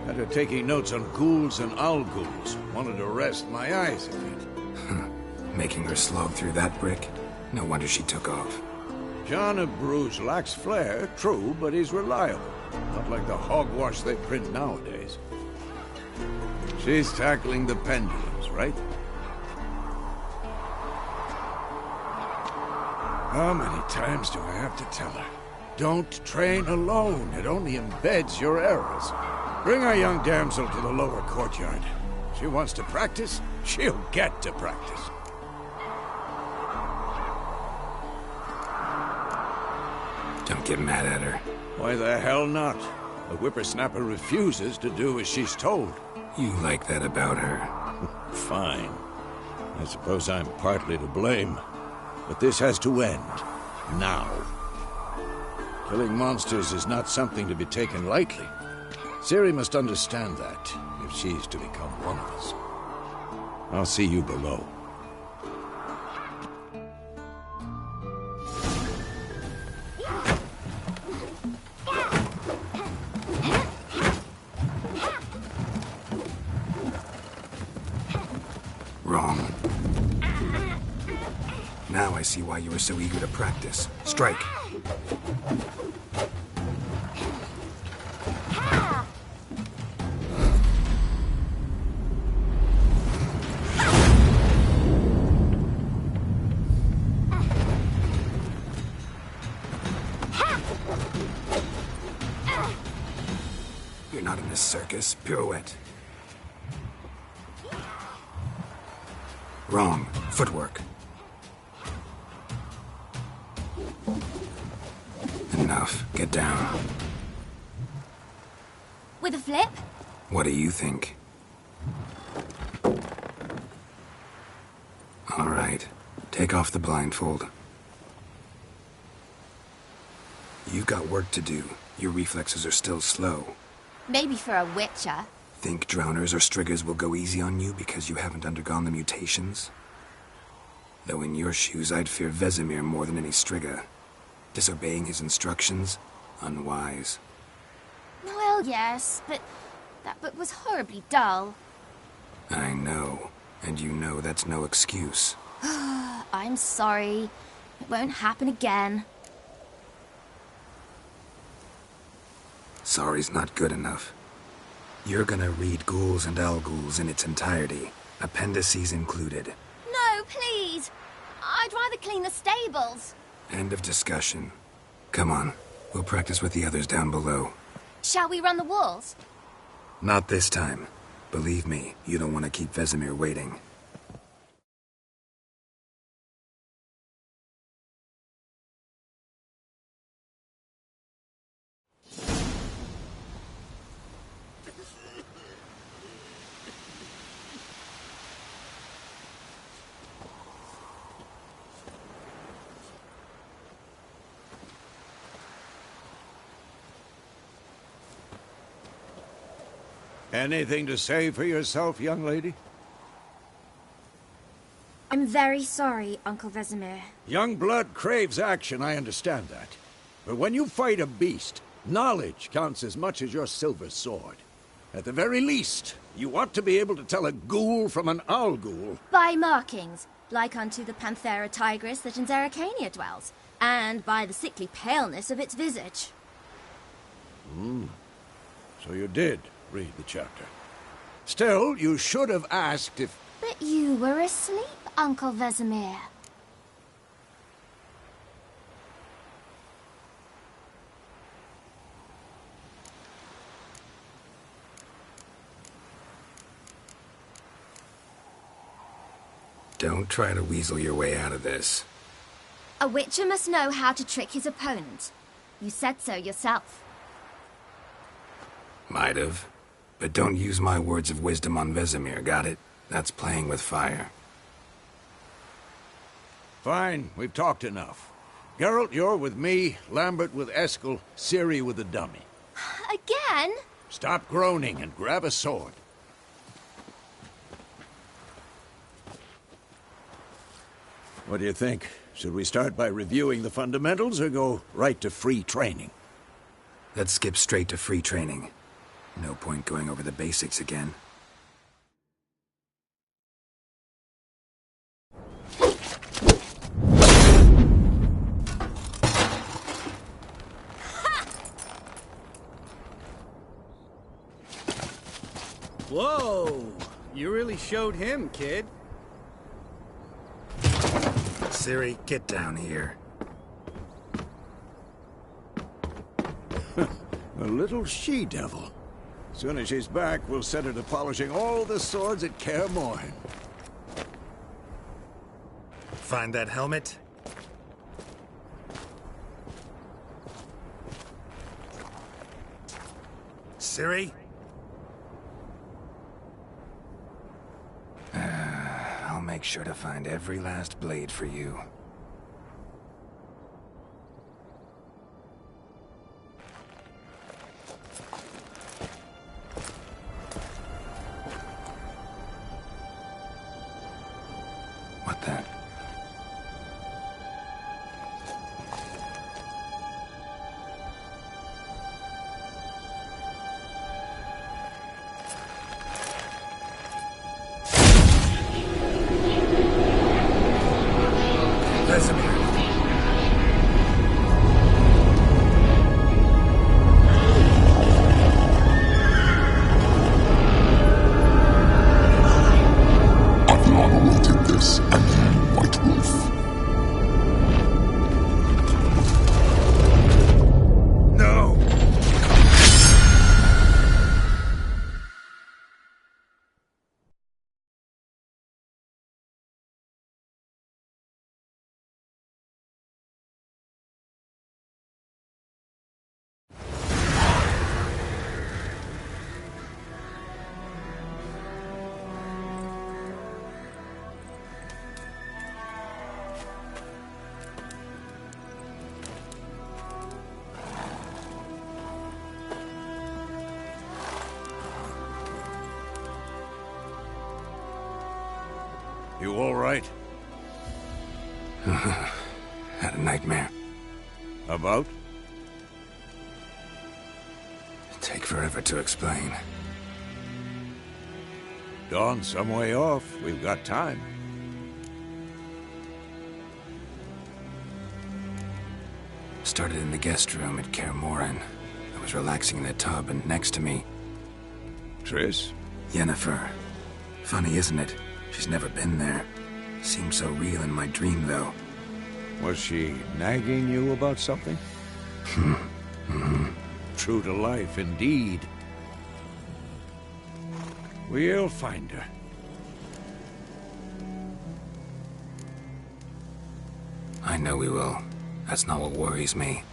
Had her taking notes on ghouls and owl-ghouls. Wanted to rest my eyes a bit. Making her slog through that brick? No wonder she took off. John of Bruges lacks flair, true, but he's reliable. Not like the hogwash they print nowadays. She's tackling the pendulums, right? How many times do I have to tell her? Don't train alone. It only embeds your errors. Bring our young damsel to the lower courtyard. She wants to practice, she'll get to practice. Don't get mad at her. Why the hell not? The whippersnapper refuses to do as she's told. You like that about her? Fine. I suppose I'm partly to blame. But this has to end. Now. Killing monsters is not something to be taken lightly. Ciri must understand that, if she's to become one of us. I'll see you below. Wrong. Now I see why you were so eager to practice. Strike. circus. Pirouette. Wrong. Footwork. Enough. Get down. With a flip? What do you think? All right. Take off the blindfold. You've got work to do. Your reflexes are still slow. Maybe for a witcher. Think drowners or striggers will go easy on you because you haven't undergone the mutations? Though in your shoes, I'd fear Vesemir more than any strigger. Disobeying his instructions? Unwise. Well, yes, but that book was horribly dull. I know. And you know that's no excuse. I'm sorry. It won't happen again. Sorry's not good enough. You're gonna read Ghouls and Al-Ghouls in its entirety, appendices included. No, please! I'd rather clean the stables. End of discussion. Come on, we'll practice with the others down below. Shall we run the walls? Not this time. Believe me, you don't want to keep Vesemir waiting. Anything to say for yourself, young lady? I'm very sorry, Uncle Vesemir. Young blood craves action, I understand that. But when you fight a beast, knowledge counts as much as your silver sword. At the very least, you ought to be able to tell a ghoul from an owl-ghoul. By markings, like unto the Panthera tigris that in Zeracania dwells, and by the sickly paleness of its visage. So you did read the chapter. Still, you should have asked if... But you were asleep, Uncle Vesemir. Don't try to weasel your way out of this. A witcher must know how to trick his opponent. You said so yourself. Might have. But don't use my words of wisdom on Vesemir, got it? That's playing with fire. Fine, we've talked enough. Geralt, you're with me, Lambert with Eskel, Ciri with the dummy. Again? Stop groaning and grab a sword. What do you think? Should we start by reviewing the fundamentals or go right to free training? Let's skip straight to free training. No point going over the basics again. Whoa! You really showed him, kid. Ciri, get down here. A little she-devil. Soon as she's back, we'll set her to polishing all the swords at Kaer Morhen. Find that helmet? Ciri? I'll make sure to find every last blade for you. What the? Vesemir. I've long awaited this, and you You all right? Had a nightmare. About? Take forever to explain. Dawn's some way off. We've got time. Started in the guest room at Kaer Morhen. I was relaxing in a tub, and next to me... Triss? Yennefer. Funny, isn't it? She's never been there. Seemed so real in my dream, though. Was she nagging you about something? True to life, indeed. We'll find her. I know we will. That's not what worries me.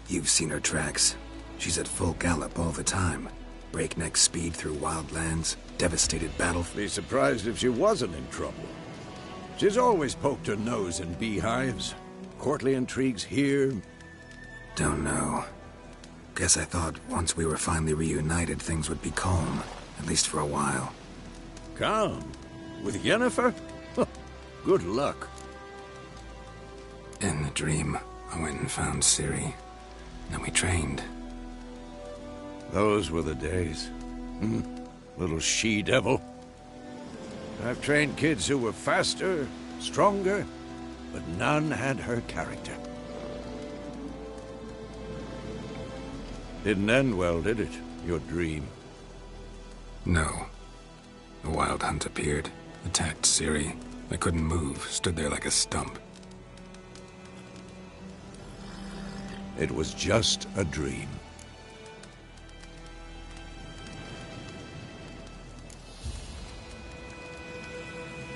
You've seen her tracks. She's at full gallop all the time. Breakneck speed through wild lands, devastated battlefields. Be surprised if she wasn't in trouble. She's always poked her nose in beehives. Courtly intrigues here. Don't know. Guess I thought once we were finally reunited, things would be calm. At least for a while. Calm? With Yennefer? Good luck. In the dream, I went and found Ciri. Then we trained. Those were the days. Little she-devil. I've trained kids who were faster, stronger, but none had her character. Didn't end well, did it? Your dream? No. The Wild Hunt appeared, attacked Ciri. I couldn't move, stood there like a stump. It was just a dream.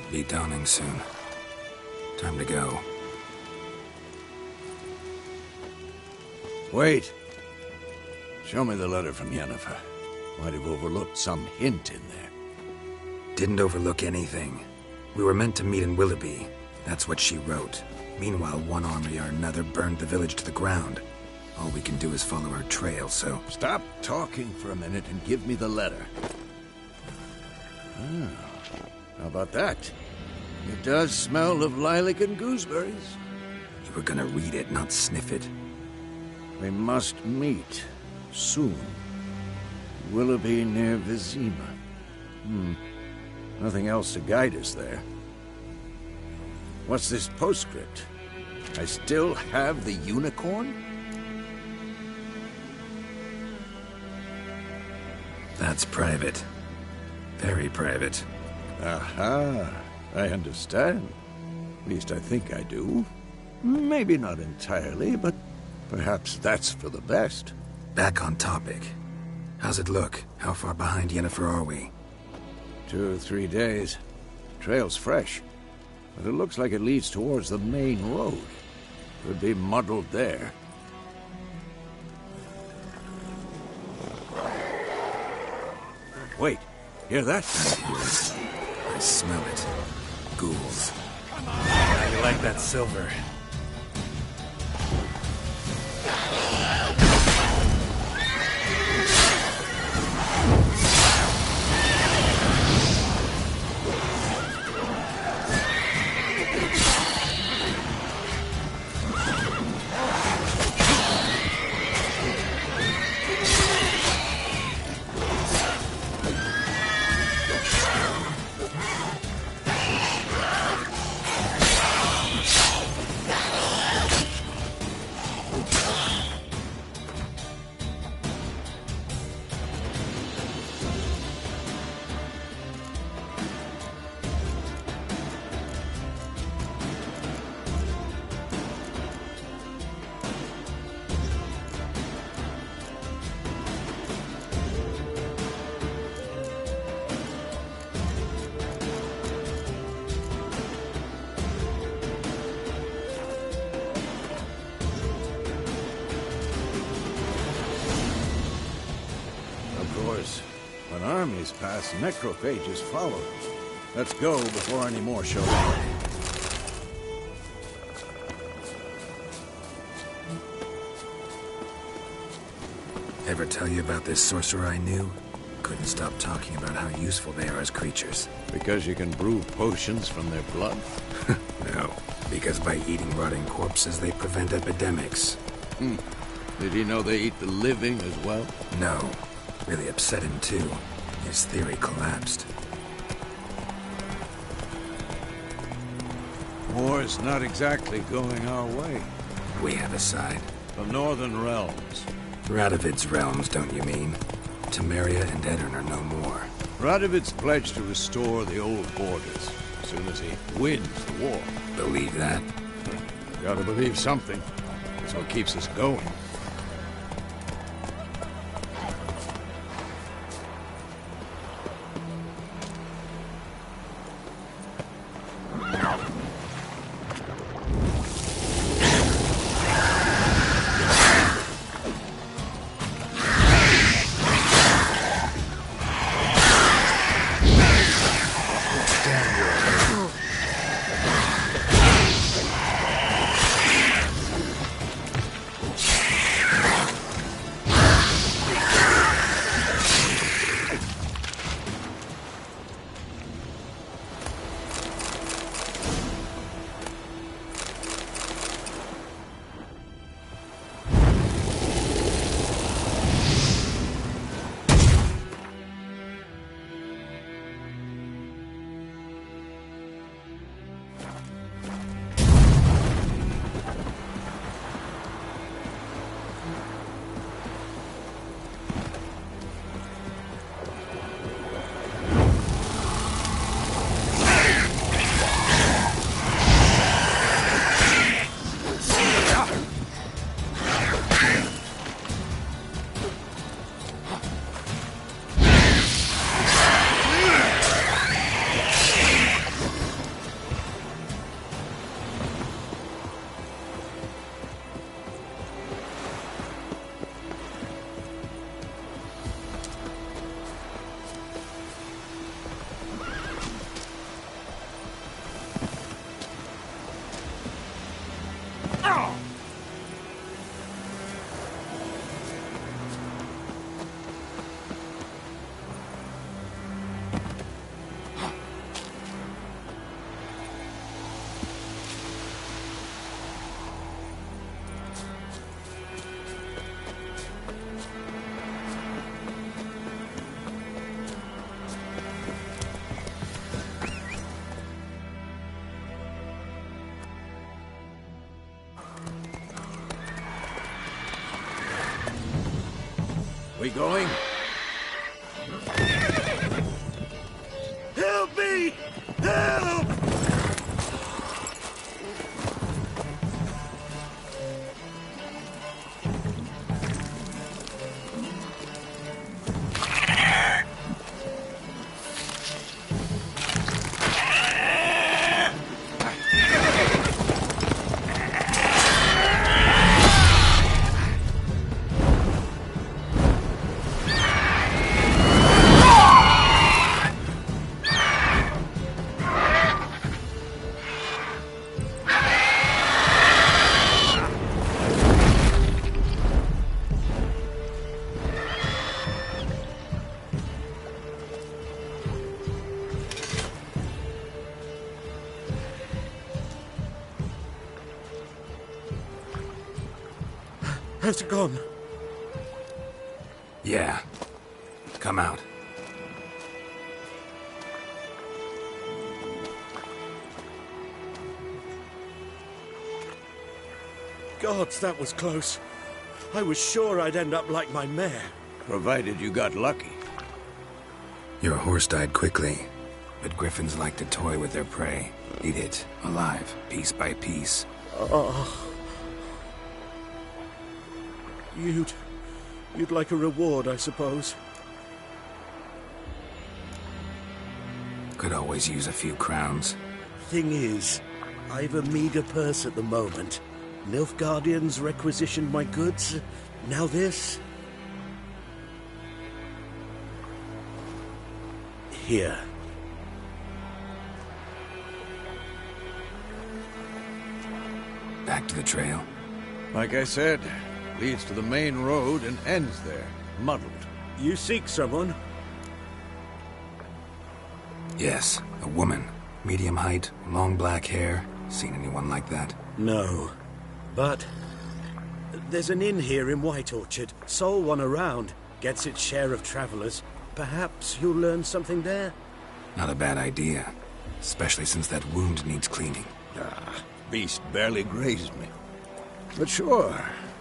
Be dawning soon. Time to go. Wait. Show me the letter from Yennefer. Might have overlooked some hint in there. Didn't overlook anything. We were meant to meet in Willoughby. That's what she wrote. Meanwhile, one army or another burned the village to the ground. All we can do is follow her trail, so... Stop talking for a minute and give me the letter. How about that? It does smell of lilac and gooseberries. You were gonna read it, not sniff it. We must meet. Soon. Willoughby near Vizima. Nothing else to guide us there. What's this postscript? I still have the unicorn? That's private. Very private. Aha. I understand. At least I think I do. Maybe not entirely, but perhaps that's for the best. Back on topic. How's it look? How far behind Yennefer are we? 2 or 3 days. Trail's fresh, but it looks like it leads towards the main road. Could be muddled there. Wait, hear that? I hear it. I smell it. Ghouls. How you like that silver? When armies pass, necrophages follow. Let's go before any more show up. Ever tell you about this sorcerer I knew? couldn't stop talking about how useful they are as creatures. Because you can brew potions from their blood? No, because by eating rotting corpses, they prevent epidemics. Did he know they eat the living as well? No. Really upset him, too. His theory collapsed. War's not exactly going our way. We have a side. The Northern Realms. Radovid's realms, don't you mean? Temeria and Edirn are no more. Radovid's pledged to restore the old borders as soon as he wins the war. Believe that? Gotta believe something. That's what keeps us going. We going? Help me! Help! Has it gone? Yeah. Come out. Gods, that was close. I was sure I'd end up like my mare. Provided you got lucky. Your horse died quickly, but griffins like to toy with their prey. Eat it, alive, piece by piece. Oh. You'd like a reward, I suppose. Could always use a few crowns. Thing is, I've a meager purse at the moment. Nilfgaardians requisitioned my goods. Now this. Here. Back to the trail. Like I said, leads to the main road and ends there, muddled. You seek someone? Yes, a woman. Medium height, long black hair. Seen anyone like that? No. But there's an inn here in White Orchard. Sole one around. Gets its share of travelers. Perhaps you'll learn something there? Not a bad idea. Especially since that wound needs cleaning. Ah, beast barely grazed me. But sure,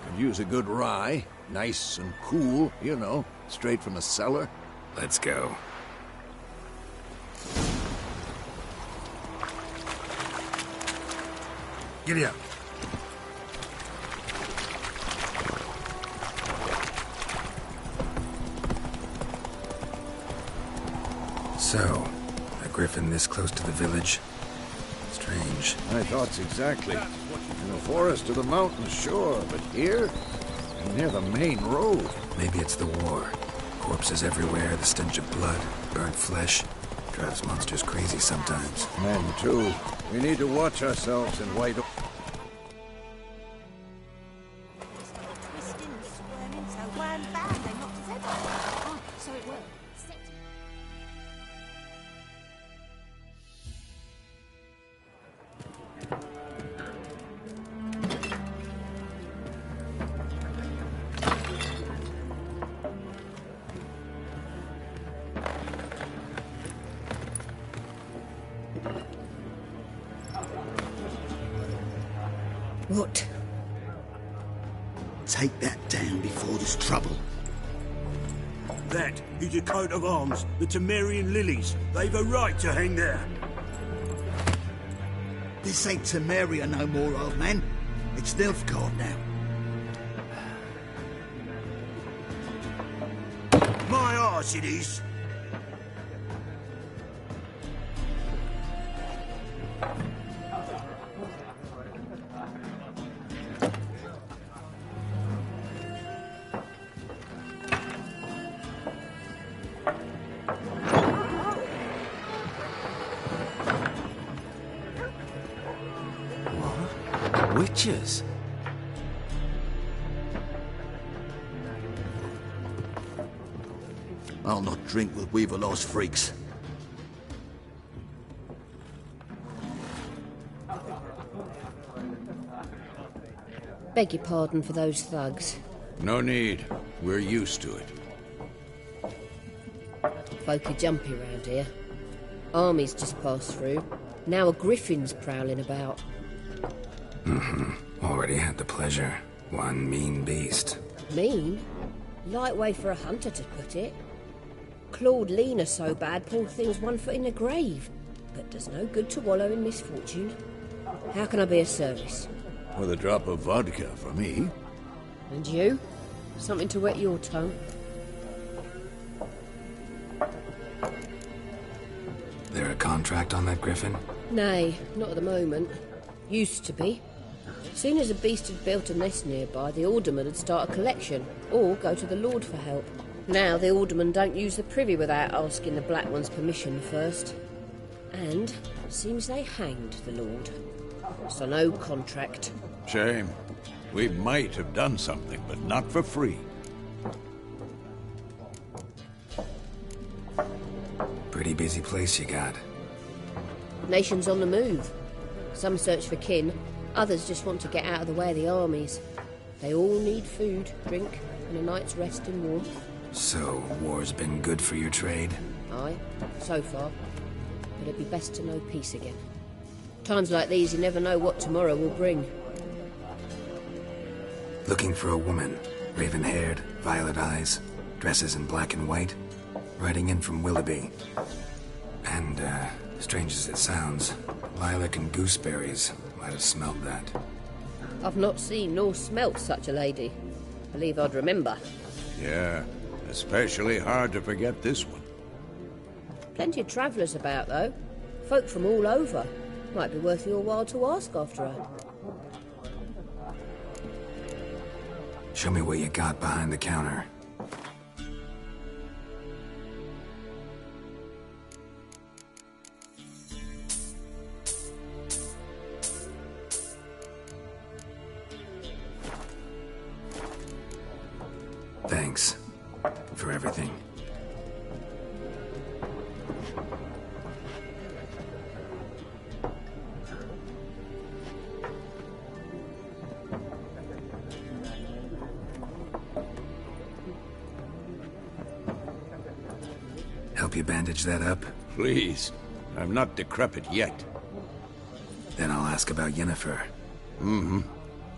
could use a good rye. Nice and cool, you know, straight from a cellar. Let's go. Giddy up. So, a griffin this close to the village? Strange. My thoughts exactly. In the forest or the mountains, sure, but here? Near the main road. Maybe it's the war. Corpses everywhere, the stench of blood, burnt flesh. Drives monsters crazy sometimes. Men, too. We need to watch ourselves in White Orchard. What? Take that down before there's trouble. That is a coat of arms, the Temerian lilies. They've a right to hang there. This ain't Temeria no more, old man. It's Nilfgaard now. My arse it is. Witches? I'll not drink with Weaverlaw's freaks. Beg your pardon for those thugs. No need. We're used to it. Folk are jumpy round here. Armies just passed through. Now a griffin's prowling about. Already had the pleasure. One mean beast. Mean? Light way for a hunter to put it. Clawed Lena so bad, poor thing's 1 foot in the grave. But does no good to wallow in misfortune. How can I be of service? With a drop of vodka for me. And you? Something to wet your tongue? There a contract on that griffin? Nay, not at the moment. Used to be. Soon as a beast had built a nest nearby, the alderman would start a collection, or go to the Lord for help. Now the alderman don't use the privy without asking the Black One's permission first. And seems they hanged the Lord. So no contract. Shame. We might have done something, but not for free. Pretty busy place you got. Nations on the move. Some search for kin, others just want to get out of the way of the armies. They all need food, drink, and a night's rest in warmth. So, war's been good for your trade? Aye, so far. But it'd be best to know peace again. Times like these, you never know what tomorrow will bring. Looking for a woman. Raven-haired, violet eyes, dresses in black and white. Riding in from Willoughby. And, strange as it sounds, lilac and gooseberries might have smelled that. I've not seen nor smelt such a lady. Believe I'd remember. Yeah, especially hard to forget this one. Plenty of travellers about, though. Folk from all over. Might be worth your while to ask after her. Show me what you got behind the counter. Thanks for everything. you bandage that up? Please. I'm not decrepit yet. Then I'll ask about Yennefer. Mm-hmm.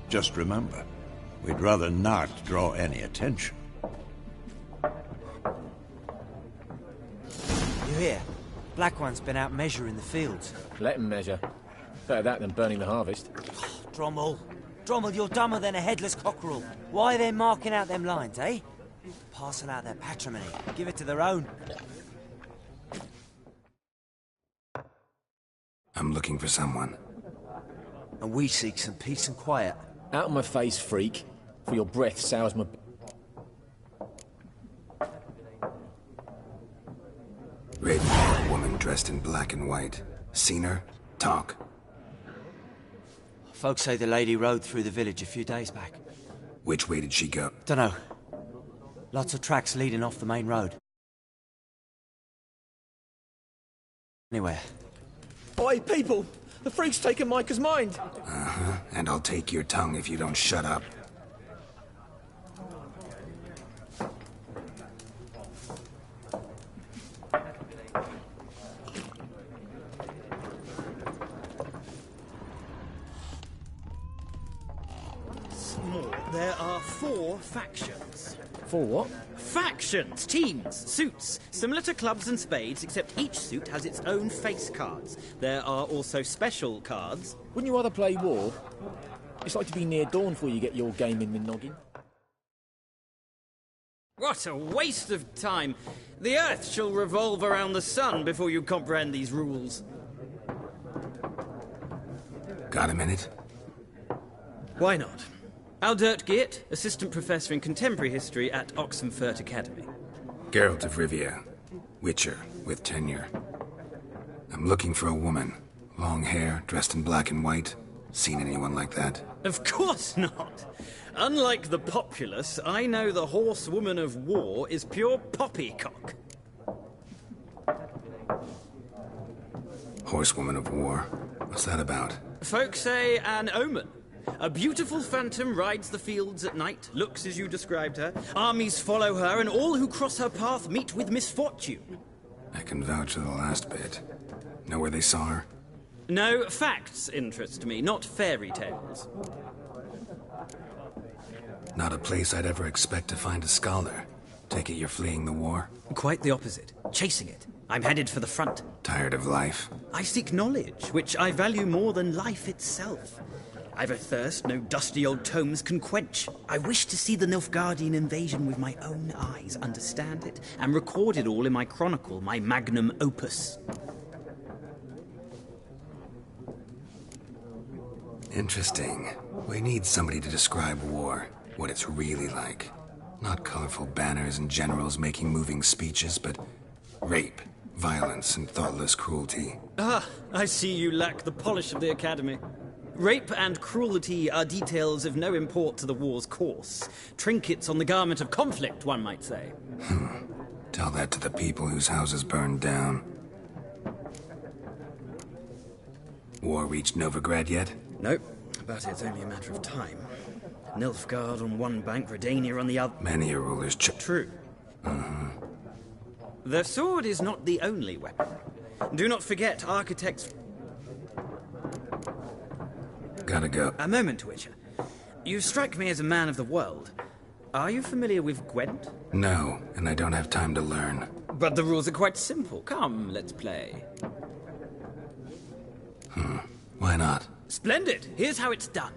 Just remember, we'd rather not draw any attention. You hear? Black One's been out measuring the fields. Let him measure. Better that than burning the harvest. Drommel. Drommel, you're dumber than a headless cockerel. Why are they marking out them lines, eh? Parcel out their patrimony. Give it to their own. I'm looking for someone. And we seek some peace and quiet. Out of my face, freak. For your breath sours my... Raven, woman dressed in black and white. Seen her? Talk. Folks say the lady rode through the village a few days back. Which way did she go? Dunno. Lots of tracks leading off the main road. Anywhere. Oi, people! The freak's taken Micah's mind! Uh-huh. And I'll take your tongue if you don't shut up. There are 4 factions. 4 what? Factions, teams, suits, similar to clubs and spades, except each suit has its own face cards. There are also special cards. Wouldn't you rather play war? It's like to be near dawn before you get your game in the noggin. What a waste of time! The Earth shall revolve around the sun before you comprehend these rules. Got a minute? Why not? Aldert Geert, Assistant Professor in Contemporary History at Oxenfurt Academy. Geralt of Rivia. Witcher, with tenure. I'm looking for a woman. Long hair, dressed in black and white. Seen anyone like that? Of course not! Unlike the populace, I know the horsewoman of war is pure poppycock. Horsewoman of war? What's that about? Folks say an omen. A beautiful phantom rides the fields at night, looks as you described her. Armies follow her, and all who cross her path meet with misfortune. I can vouch for the last bit. Know where they saw her? No, facts interest me, not fairy tales. Not a place I'd ever expect to find a scholar. Take it you're fleeing the war? Quite the opposite. Chasing it. I'm headed for the front. Tired of life? I seek knowledge, which I value more than life itself. I've a thirst no dusty old tomes can quench. I wish to see the Nilfgaardian invasion with my own eyes, understand it, and record it all in my chronicle, my magnum opus. Interesting. We need somebody to describe war, what it's really like. Not colorful banners and generals making moving speeches, but rape, violence, and thoughtless cruelty. Ah, I see you lack the polish of the Academy. Rape and cruelty are details of no import to the war's course. Trinkets on the garment of conflict, one might say. Tell that to the people whose houses burned down. War reached Novigrad yet? Nope, but it's only a matter of time. Nilfgaard on one bank, Redania on the other. Many a ruler's True. The sword is not the only weapon. Do not forget, architects... Gotta go. A moment, Witcher. You strike me as a man of the world. Are you familiar with Gwent? No, and I don't have time to learn. But the rules are quite simple. Come, let's play. Why not? Splendid. Here's how it's done.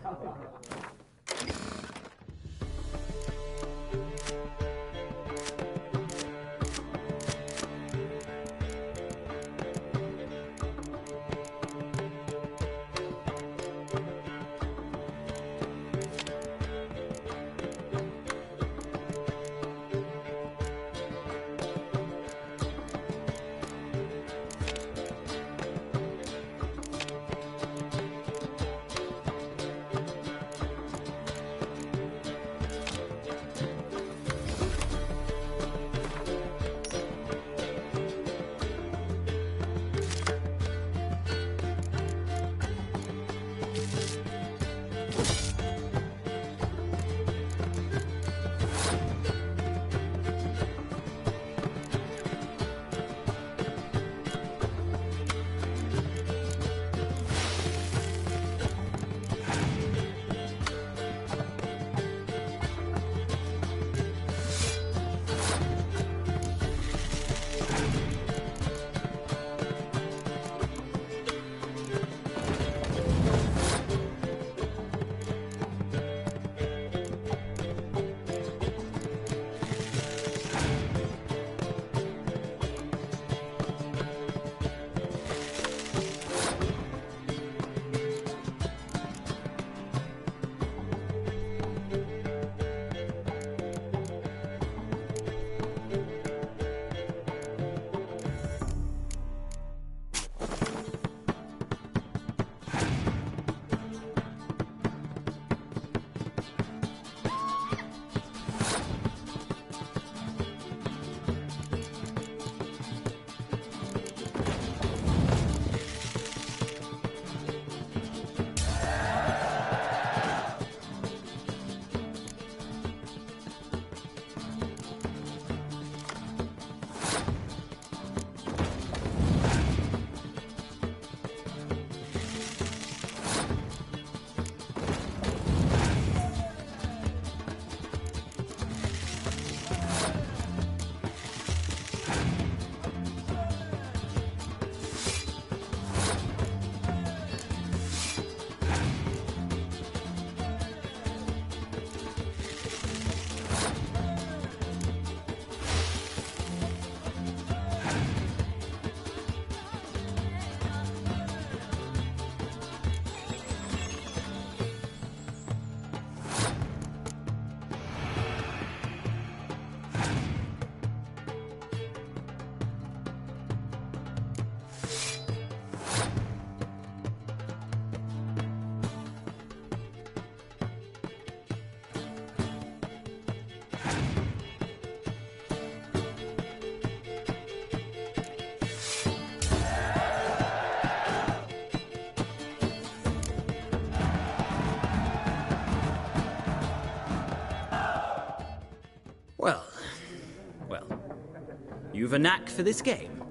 You've a knack for this game.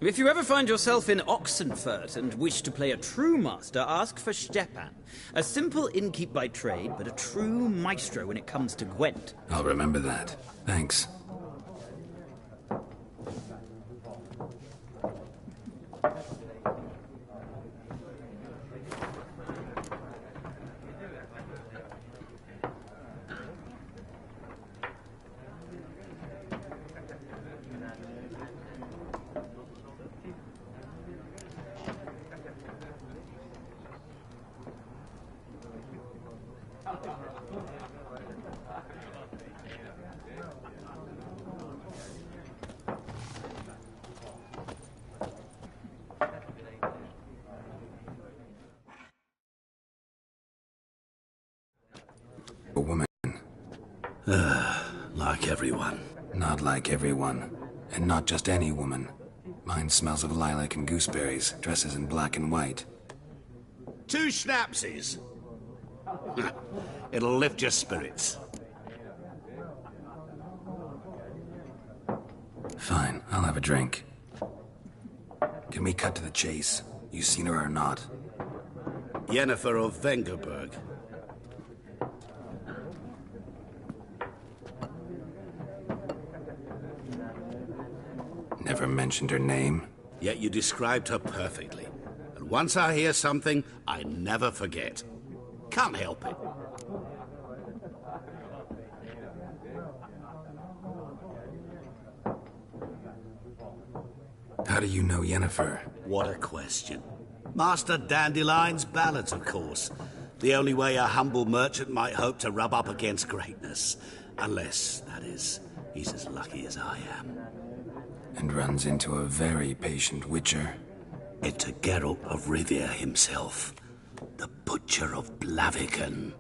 If you ever find yourself in Oxenfurt and wish to play a true master, ask for Stepan. A simple innkeep by trade, but a true maestro when it comes to Gwent. I'll remember that. Thanks. A woman. Like everyone. Not like everyone. And not just any woman. Mine smells of lilac and gooseberries, dresses in black and white. 2 schnapsies. It'll lift your spirits. Fine, I'll have a drink. Can we cut to the chase? You seen her or not? Yennefer of Vengerberg. Never mentioned her name. Yet you described her perfectly. And once I hear something, I never forget. Can't help it. How do you know Yennefer? What a question. Master Dandelion's ballads, of course. The only way a humble merchant might hope to rub up against greatness. Unless, that is, he's as lucky as I am. And runs into a very patient witcher. Into Geralt of Rivia himself. The Butcher of Blaviken.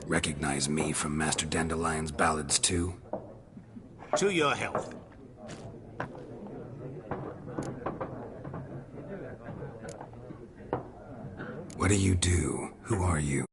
Recognize me from Master Dandelion's ballads, too? To your health. What do you do? Who are you?